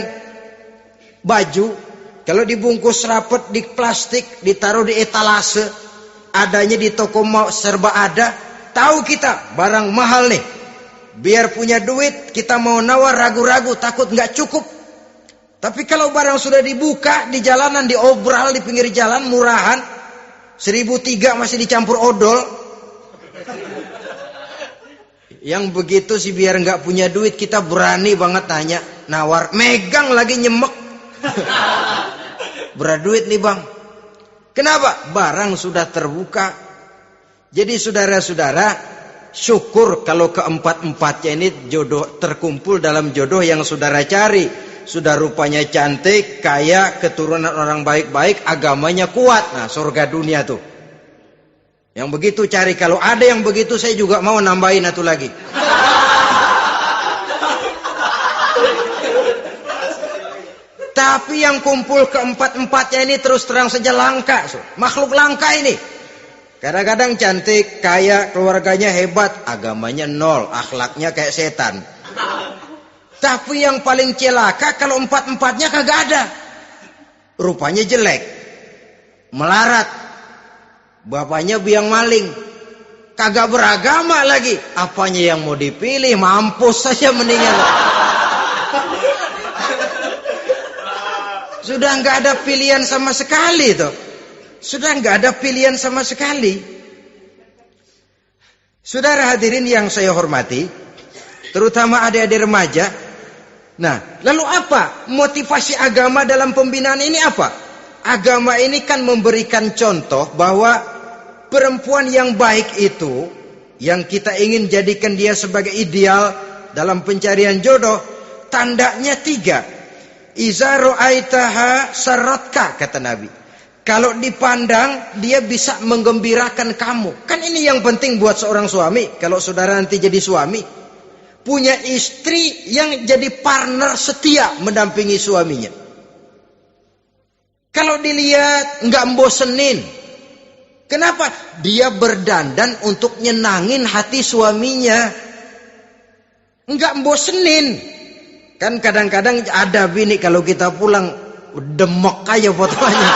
A: baju, kalau dibungkus rapat di plastik, ditaruh di etalase, adanya di toko serba ada, tahu kita barang mahal nih. Biar punya duit, kita mau nawar ragu-ragu, takut nggak cukup. Tapi kalau barang sudah dibuka di jalanan, diobral di pinggir jalan, murahan, 1.003 masih dicampur odol. Yang begitu sih biar nggak punya duit, kita berani banget tanya, nawar, megang lagi nyemek. Berat duit nih bang. Kenapa? Barang sudah terbuka. Jadi saudara-saudara, syukur kalau keempat-empatnya ini jodoh terkumpul dalam jodoh yang saudara cari. Sudah rupanya cantik, kaya, keturunan orang baik-baik, agamanya kuat. Nah, surga dunia tuh. Yang begitu cari. Kalau ada yang begitu, saya juga mau nambahin satu lagi. Tapi yang kumpul keempat-empatnya ini terus terang saja langka. Makhluk langka ini. Kadang-kadang cantik, kaya, keluarganya hebat, agamanya nol, akhlaknya kayak setan. Tapi yang paling celaka kalau empat-empatnya kagak ada. Rupanya jelek, melarat, bapaknya biang maling, kagak beragama lagi. Apanya yang mau dipilih? Mampus saja mendingan. Sudah nggak ada pilihan sama sekali tuh. Sudah nggak ada pilihan sama sekali. Saudara hadirin yang saya hormati, terutama adik-adik remaja. Nah, lalu apa motivasi agama dalam pembinaan ini apa? Agama ini kan memberikan contoh bahwa perempuan yang baik itu, yang kita ingin jadikan dia sebagai ideal dalam pencarian jodoh, tandanya 3. Iza ra'aitaha sarratka, kata Nabi. Kalau dipandang, dia bisa menggembirakan kamu. Kan ini yang penting buat seorang suami. Kalau saudara nanti jadi suami, punya istri yang jadi partner setia mendampingi suaminya. Kalau dilihat nggak membosenin, Kenapa? Dia berdandan untuk nyenangin hati suaminya. Enggak bosenin. Kan kadang-kadang ada bini kalau kita pulang demok aja fotonya.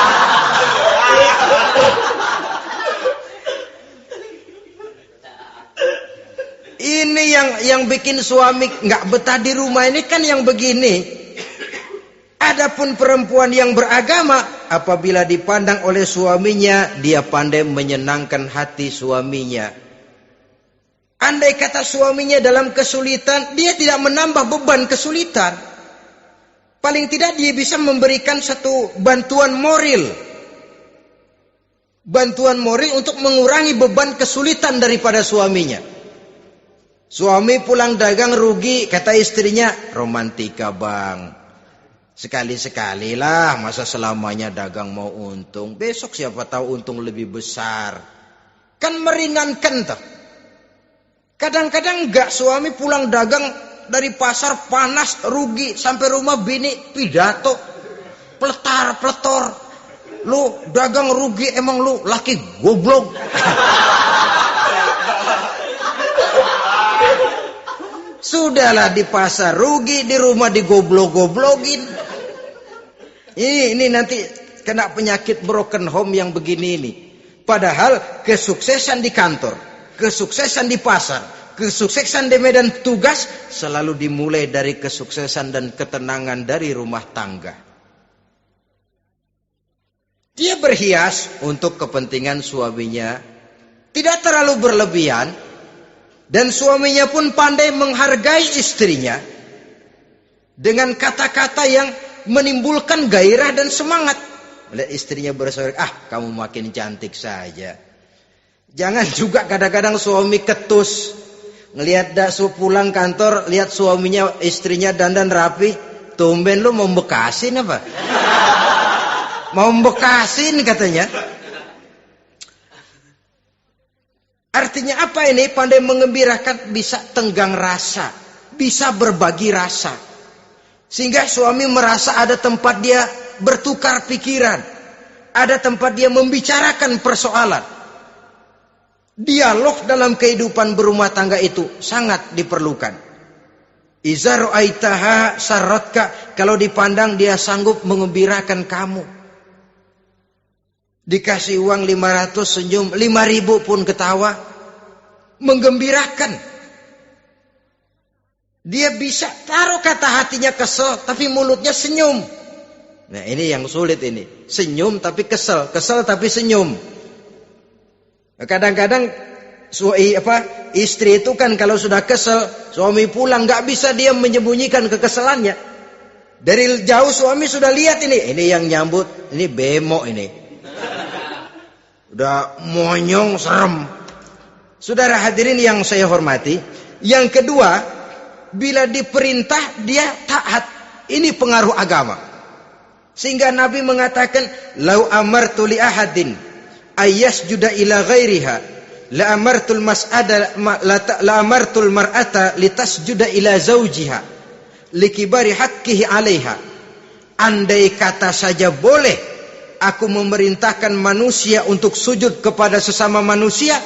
A: Ini yang bikin suami enggak betah di rumah ini kan yang begini. Adapun perempuan yang beragama, apabila dipandang oleh suaminya, dia pandai menyenangkan hati suaminya. Andai kata suaminya dalam kesulitan, dia tidak menambah beban kesulitan. Paling tidak dia bisa memberikan satu bantuan moral. Bantuan moral untuk mengurangi beban kesulitan daripada suaminya. Suami pulang dagang rugi, kata istrinya, romantika bang. Sekali-sekali lah, masa selamanya dagang mau untung. Besok siapa tahu untung lebih besar. Kan meringankan tuh. Kadang-kadang enggak, suami pulang dagang dari pasar panas, rugi. Sampai rumah bini pidato. Pletar-pletor. Lu dagang rugi, emang lu laki goblok. Sudahlah di pasar rugi, di rumah digoblok-goblokin. Ini nanti kena penyakit broken home yang begini ini. Padahal kesuksesan di kantor, kesuksesan di pasar, kesuksesan di medan tugas selalu dimulai dari kesuksesan dan ketenangan dari rumah tangga. Dia berhias untuk kepentingan suaminya, tidak terlalu berlebihan, dan suaminya pun pandai menghargai istrinya dengan kata-kata yang menimbulkan gairah dan semangat. Melihat istrinya bersorak, kamu makin cantik saja. Jangan juga kadang-kadang suami ketus. Ngelihat pulang kantor, lihat suaminya, istrinya dandan rapi. Tumben lu mau bekasin apa? Mau bekasin katanya. Artinya apa ini? Pandai mengembirakan, bisa tenggang rasa, bisa berbagi rasa. Sehingga suami merasa ada tempat dia bertukar pikiran. Ada tempat dia membicarakan persoalan. Dialog dalam kehidupan berumah tangga itu sangat diperlukan. Iza ra'aitaha sarratka, kalau dipandang dia sanggup mengembirakan kamu. Dikasih uang 500 senyum, 5.000 pun ketawa. Menggembirakan. Dia bisa taruh kata hatinya kesel, tapi mulutnya senyum. Nah ini yang sulit ini. Senyum tapi kesel, kesel tapi senyum. Kadang-kadang istri itu kan kalau sudah kesel, suami pulang nggak bisa dia menyembunyikan kekesalannya. Dari jauh suami sudah lihat ini yang nyambut, ini bemo ini. Udah monyong serem. Saudara hadirin yang saya hormati, yang kedua, bila diperintah dia taat. Ini pengaruh agama. Sehingga Nabi mengatakan, "Lau amartu li ahadin ayyasjuda ila ghairiha, la amartul mar'ata litasjuda ila zawjiha, likibari haqqihi 'alaiha." Andai kata saja boleh aku memerintahkan manusia untuk sujud kepada sesama manusia,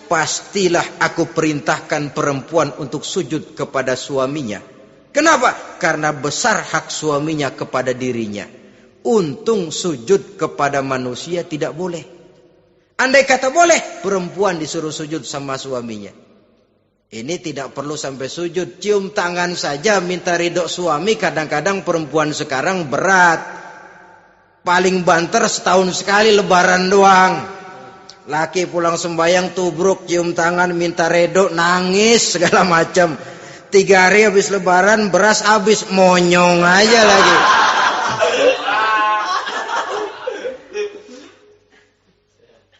A: pastilah aku perintahkan perempuan untuk sujud kepada suaminya. Kenapa? Karena besar hak suaminya kepada dirinya. Untung sujud kepada manusia tidak boleh. Andai kata boleh, perempuan disuruh sujud sama suaminya. Ini tidak perlu sampai sujud, cium tangan saja minta ridho suami. Kadang-kadang perempuan sekarang berat. Paling banter setahun sekali lebaran doang. Laki pulang sembahyang tubruk, cium tangan, minta redo, nangis segala macam. 3 hari habis lebaran, beras habis, monyong aja lagi.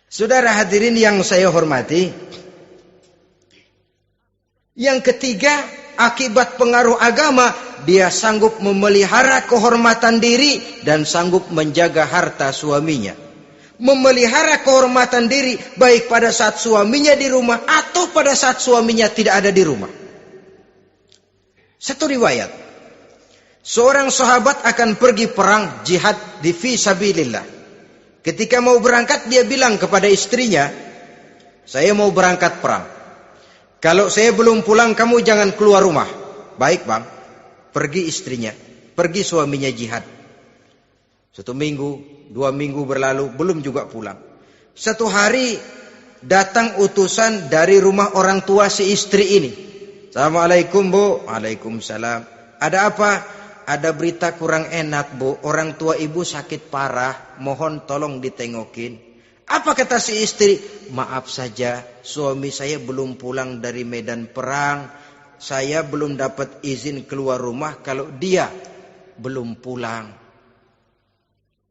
A: Saudara hadirin yang saya hormati, yang ketiga, akibat pengaruh agama, dia sanggup memelihara kehormatan diri dan sanggup menjaga harta suaminya. Memelihara kehormatan diri baik pada saat suaminya di rumah atau pada saat suaminya tidak ada di rumah. Satu riwayat, seorang sahabat akan pergi perang jihad di fi sabilillah. Ketika mau berangkat dia bilang kepada istrinya, saya mau berangkat perang. Kalau saya belum pulang kamu jangan keluar rumah. Baik bang. Pergi istrinya, pergi suaminya jihad. 1 minggu, 2 minggu berlalu, belum juga pulang. Satu hari datang utusan dari rumah orang tua si istri ini. Assalamualaikum bu. Waalaikumsalam. Ada apa? Ada berita kurang enak bu. Orang tua ibu sakit parah. Mohon tolong ditengokin. Apa kata si istri? Maaf saja, suami saya belum pulang dari medan perang. Saya belum dapat izin keluar rumah kalau dia belum pulang.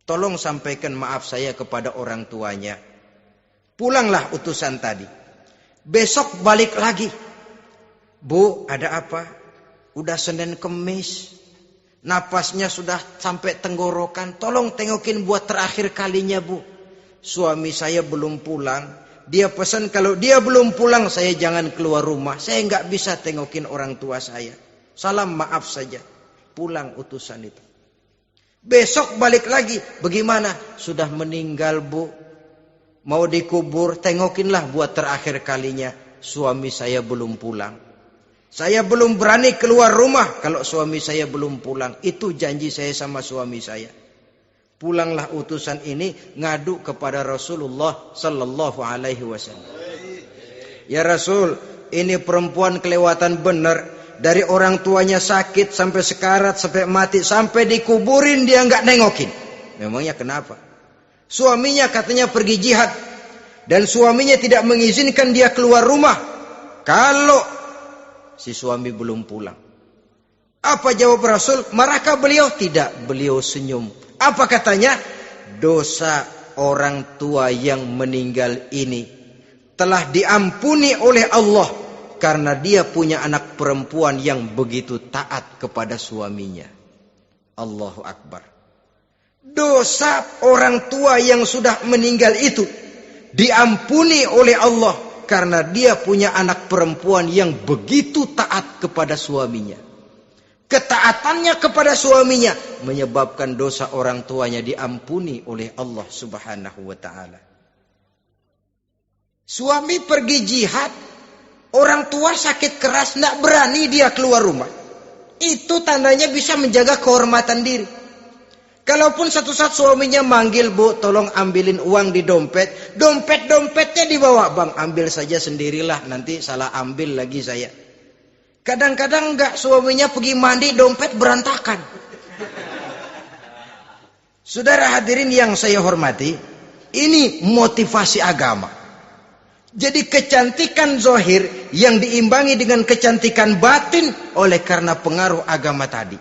A: Tolong sampaikan maaf saya kepada orang tuanya. Pulanglah utusan tadi. Besok balik lagi. Bu, ada apa? Udah Senin Kemis. Napasnya sudah sampai tenggorokan. Tolong tengokin buat terakhir kalinya bu. Suami saya belum pulang. Dia pesan kalau dia belum pulang saya jangan keluar rumah. Saya nggak bisa tengokin orang tua saya. Salam maaf saja. Pulang utusan itu. Besok balik lagi. Bagaimana? Sudah meninggal bu. Mau dikubur. Tengokinlah buat terakhir kalinya. Suami saya belum pulang. Saya belum berani keluar rumah kalau suami saya belum pulang. Itu janji saya sama suami saya. Pulanglah utusan ini ngadu kepada Rasulullah sallallahu alaihi wasallam. Ya Rasul, ini perempuan kelewatan benar. Dari orang tuanya sakit sampai sekarat, sampai mati, sampai dikuburin dia nggak nengokin. Memangnya kenapa? Suaminya katanya pergi jihad dan suaminya tidak mengizinkan dia keluar rumah kalau si suami belum pulang. Apa jawab Rasul? Marahkah beliau? Tidak, beliau senyum. Apa katanya? Dosa orang tua yang meninggal ini telah diampuni oleh Allah karena dia punya anak perempuan yang begitu taat kepada suaminya. Allahu Akbar. Dosa orang tua yang sudah meninggal itu diampuni oleh Allah karena dia punya anak perempuan yang begitu taat kepada suaminya. Ketaatannya kepada suaminya menyebabkan dosa orang tuanya diampuni oleh Allah Subhanahu wa taala. Suami pergi jihad, orang tua sakit keras, tidak berani dia keluar rumah. Itu tandanya bisa menjaga kehormatan diri. Kalaupun satu saat suaminya manggil, bu, tolong ambilin uang di dompet. Dompetnya dibawa, bang, ambil saja sendirilah, nanti salah ambil lagi saya. Kadang-kadang enggak, suaminya pergi mandi, dompet berantakan. Saudara hadirin yang saya hormati, ini motivasi agama. Jadi kecantikan zahir yang diimbangi dengan kecantikan batin oleh karena pengaruh agama tadi.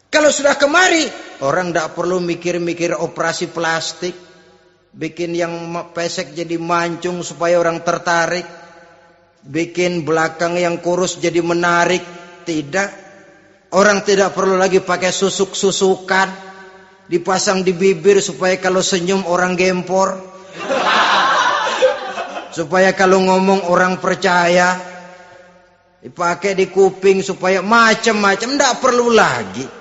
A: Kalau sudah kemari, orang tidak perlu mikir-mikir operasi plastik, bikin yang pesek jadi mancung supaya orang tertarik, bikin belakang yang kurus jadi menarik. Tidak. Orang tidak perlu lagi pakai susuk-susukan, dipasang di bibir supaya kalau senyum orang gempor, supaya kalau ngomong orang percaya, dipakai di kuping supaya macam-macam. Tidak perlu lagi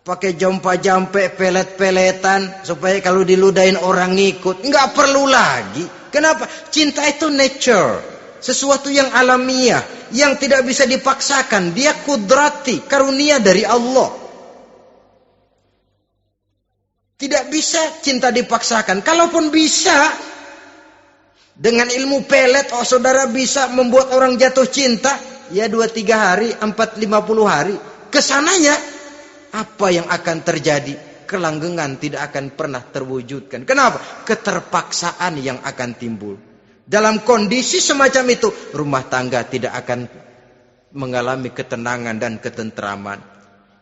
A: pakai jompa-jampe, pelet-peletan supaya kalau diludahin orang ngikut. Enggak perlu lagi. Kenapa? Cinta itu nature, sesuatu yang alamiah, yang tidak bisa dipaksakan. Dia kudrati, karunia dari Allah. Tidak bisa cinta dipaksakan. Kalaupun bisa, dengan ilmu pelet, oh saudara bisa membuat orang jatuh cinta, ya 2-3 hari, 4-50 hari. Kesananya, apa yang akan terjadi? Kelanggengan tidak akan pernah terwujudkan. Kenapa? Keterpaksaan yang akan timbul. Dalam kondisi semacam itu, rumah tangga tidak akan mengalami ketenangan dan ketentraman.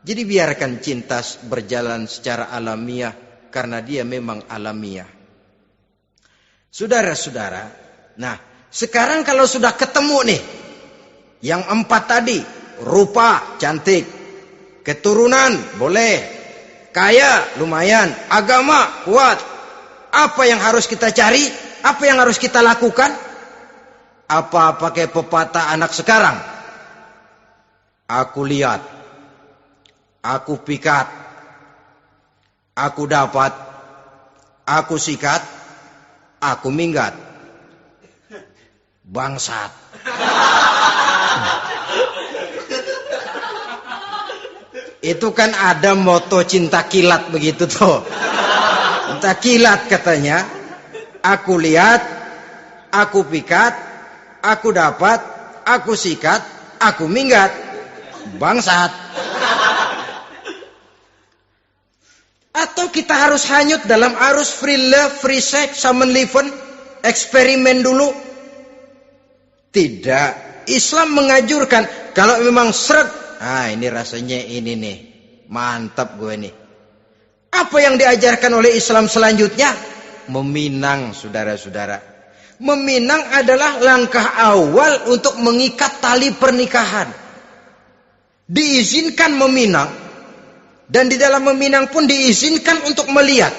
A: Jadi biarkan cinta berjalan secara alamiah, karena dia memang alamiah. Saudara-saudara, nah sekarang kalau sudah ketemu nih, yang 4 tadi, rupa cantik, keturunan boleh, kaya lumayan, agama kuat. Apa yang harus kita cari? Apa yang harus kita lakukan? Apa pakai pepatah anak sekarang? Aku lihat, aku pikat, aku dapat, aku sikat, aku minggat. Bangsat. Itu kan ada moto cinta kilat begitu tuh. Cinta kilat katanya. Aku lihat, aku pikat, aku dapat, aku sikat, aku minggat. Bangsat. Atau kita harus hanyut dalam arus free love, free sex, summon living, eksperimen dulu? Tidak. Islam menganjurkan kalau memang seret, ini rasanya ini nih, mantap gue nih. Apa yang diajarkan oleh Islam selanjutnya? Meminang, saudara-saudara. Meminang adalah langkah awal untuk mengikat tali pernikahan. Diizinkan meminang. Dan di dalam meminang pun diizinkan untuk melihat.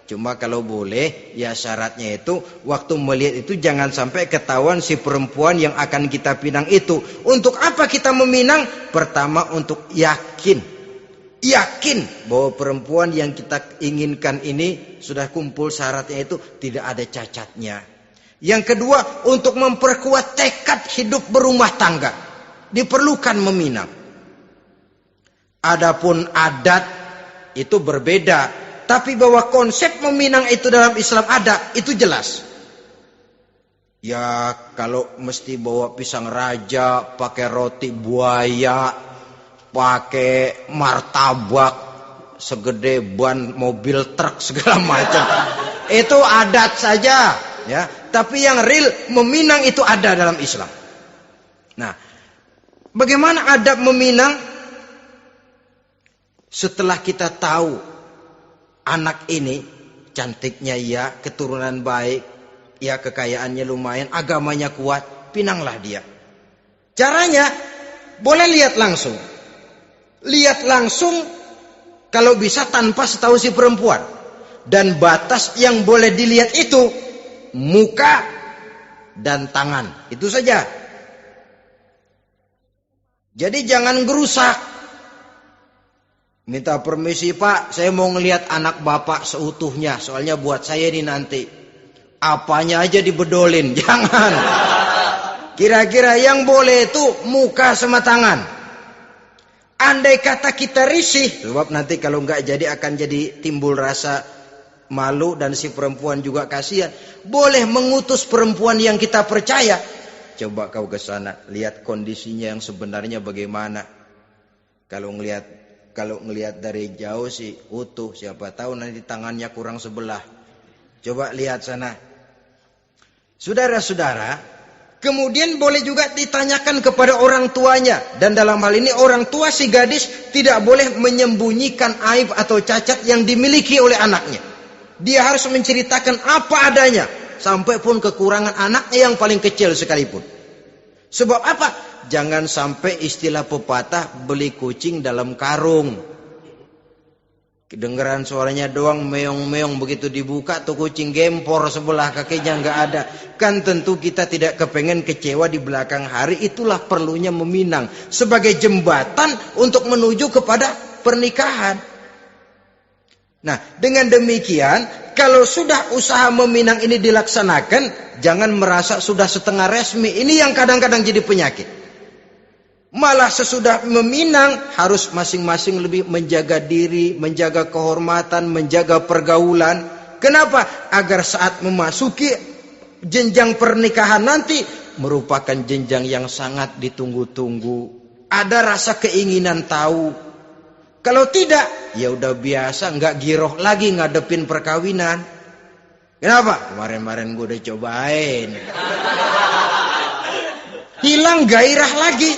A: Cuma kalau boleh, ya syaratnya itu, waktu melihat itu jangan sampai ketahuan si perempuan yang akan kita pinang itu. Untuk apa kita meminang? Pertama untuk yakin. Yakin bahwa perempuan yang kita inginkan ini sudah kumpul syaratnya itu, tidak ada cacatnya. Yang kedua, untuk memperkuat tekad hidup berumah tangga. Diperlukan meminang. Adapun adat itu berbeda, tapi bahwa konsep meminang itu dalam Islam ada, itu jelas. Ya kalau mesti bawa pisang raja, pakai roti buaya, pakai martabak segede ban mobil truk segala macam, itu adat saja, ya. Tapi yang real meminang itu ada dalam Islam. Nah, bagaimana adab meminang? Setelah kita tahu anak ini cantiknya ya, keturunan baik, ya kekayaannya lumayan, agamanya kuat, pinanglah dia. Caranya boleh lihat langsung. Lihat langsung kalau bisa tanpa setahu si perempuan. Dan batas yang boleh dilihat itu muka dan tangan. Itu saja. Jadi jangan gerusak. Minta permisi Pak, saya mau ngelihat anak bapak seutuhnya. Soalnya buat saya ini nanti. Apanya aja dibedolin, jangan. Kira-kira yang boleh itu muka sama tangan. Andai kata kita risih, sebab nanti kalau nggak jadi akan jadi timbul rasa malu dan si perempuan juga kasihan. Boleh mengutus perempuan yang kita percaya. Coba kau ke sana, lihat kondisinya yang sebenarnya bagaimana. Kalau ngelihat dari jauh sih utuh, siapa tahu nanti tangannya kurang sebelah. Coba lihat sana. Saudara-saudara, kemudian boleh juga ditanyakan kepada orang tuanya. Dan dalam hal ini orang tua si gadis tidak boleh menyembunyikan aib atau cacat yang dimiliki oleh anaknya. Dia harus menceritakan apa adanya, sampai pun kekurangan anaknya yang paling kecil sekalipun. Sebab apa? Jangan sampai istilah pepatah beli kucing dalam karung. Kedengeran suaranya doang meong-meong, begitu dibuka tuh kucing gempor sebelah kakinya nggak ada. Kan tentu kita tidak kepengen kecewa di belakang hari. Itulah perlunya meminang sebagai jembatan untuk menuju kepada pernikahan. Nah, dengan demikian kalau sudah usaha meminang ini dilaksanakan, jangan merasa sudah setengah resmi. Ini yang kadang-kadang jadi penyakit. Malah sesudah meminang harus masing-masing lebih menjaga diri, menjaga kehormatan, menjaga pergaulan. Kenapa? Agar saat memasuki jenjang pernikahan nanti merupakan jenjang yang sangat ditunggu-tunggu. Ada rasa keinginan tahu. Kalau tidak, ya udah biasa, nggak giroh lagi ngadepin perkawinan. Kenapa? Kemarin-kemarin gue udah cobain. Hilang gairah lagi.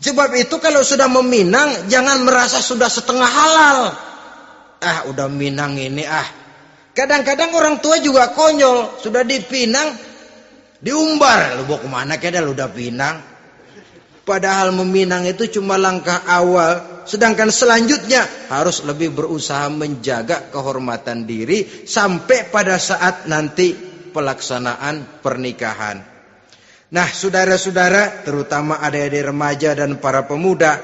A: Sebab itu kalau sudah meminang, jangan merasa sudah setengah halal. Udah minang ini Kadang-kadang orang tua juga konyol. Sudah dipinang, diumbar. Lu bawa kemana kayaknya lu udah pinang. Padahal meminang itu cuma langkah awal. Sedangkan selanjutnya harus lebih berusaha menjaga kehormatan diri. Sampai pada saat nanti pelaksanaan pernikahan. Nah, saudara-saudara, terutama adik-adik remaja dan para pemuda,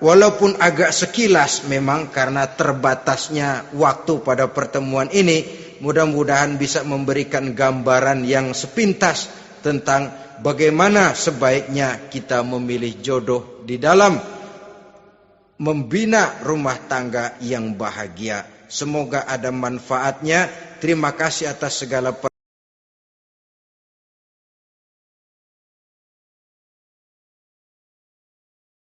A: walaupun agak sekilas memang karena terbatasnya waktu pada pertemuan ini, mudah-mudahan bisa memberikan gambaran yang sepintas tentang bagaimana sebaiknya kita memilih jodoh di dalam membina rumah tangga yang bahagia. Semoga ada manfaatnya. Terima kasih atas segala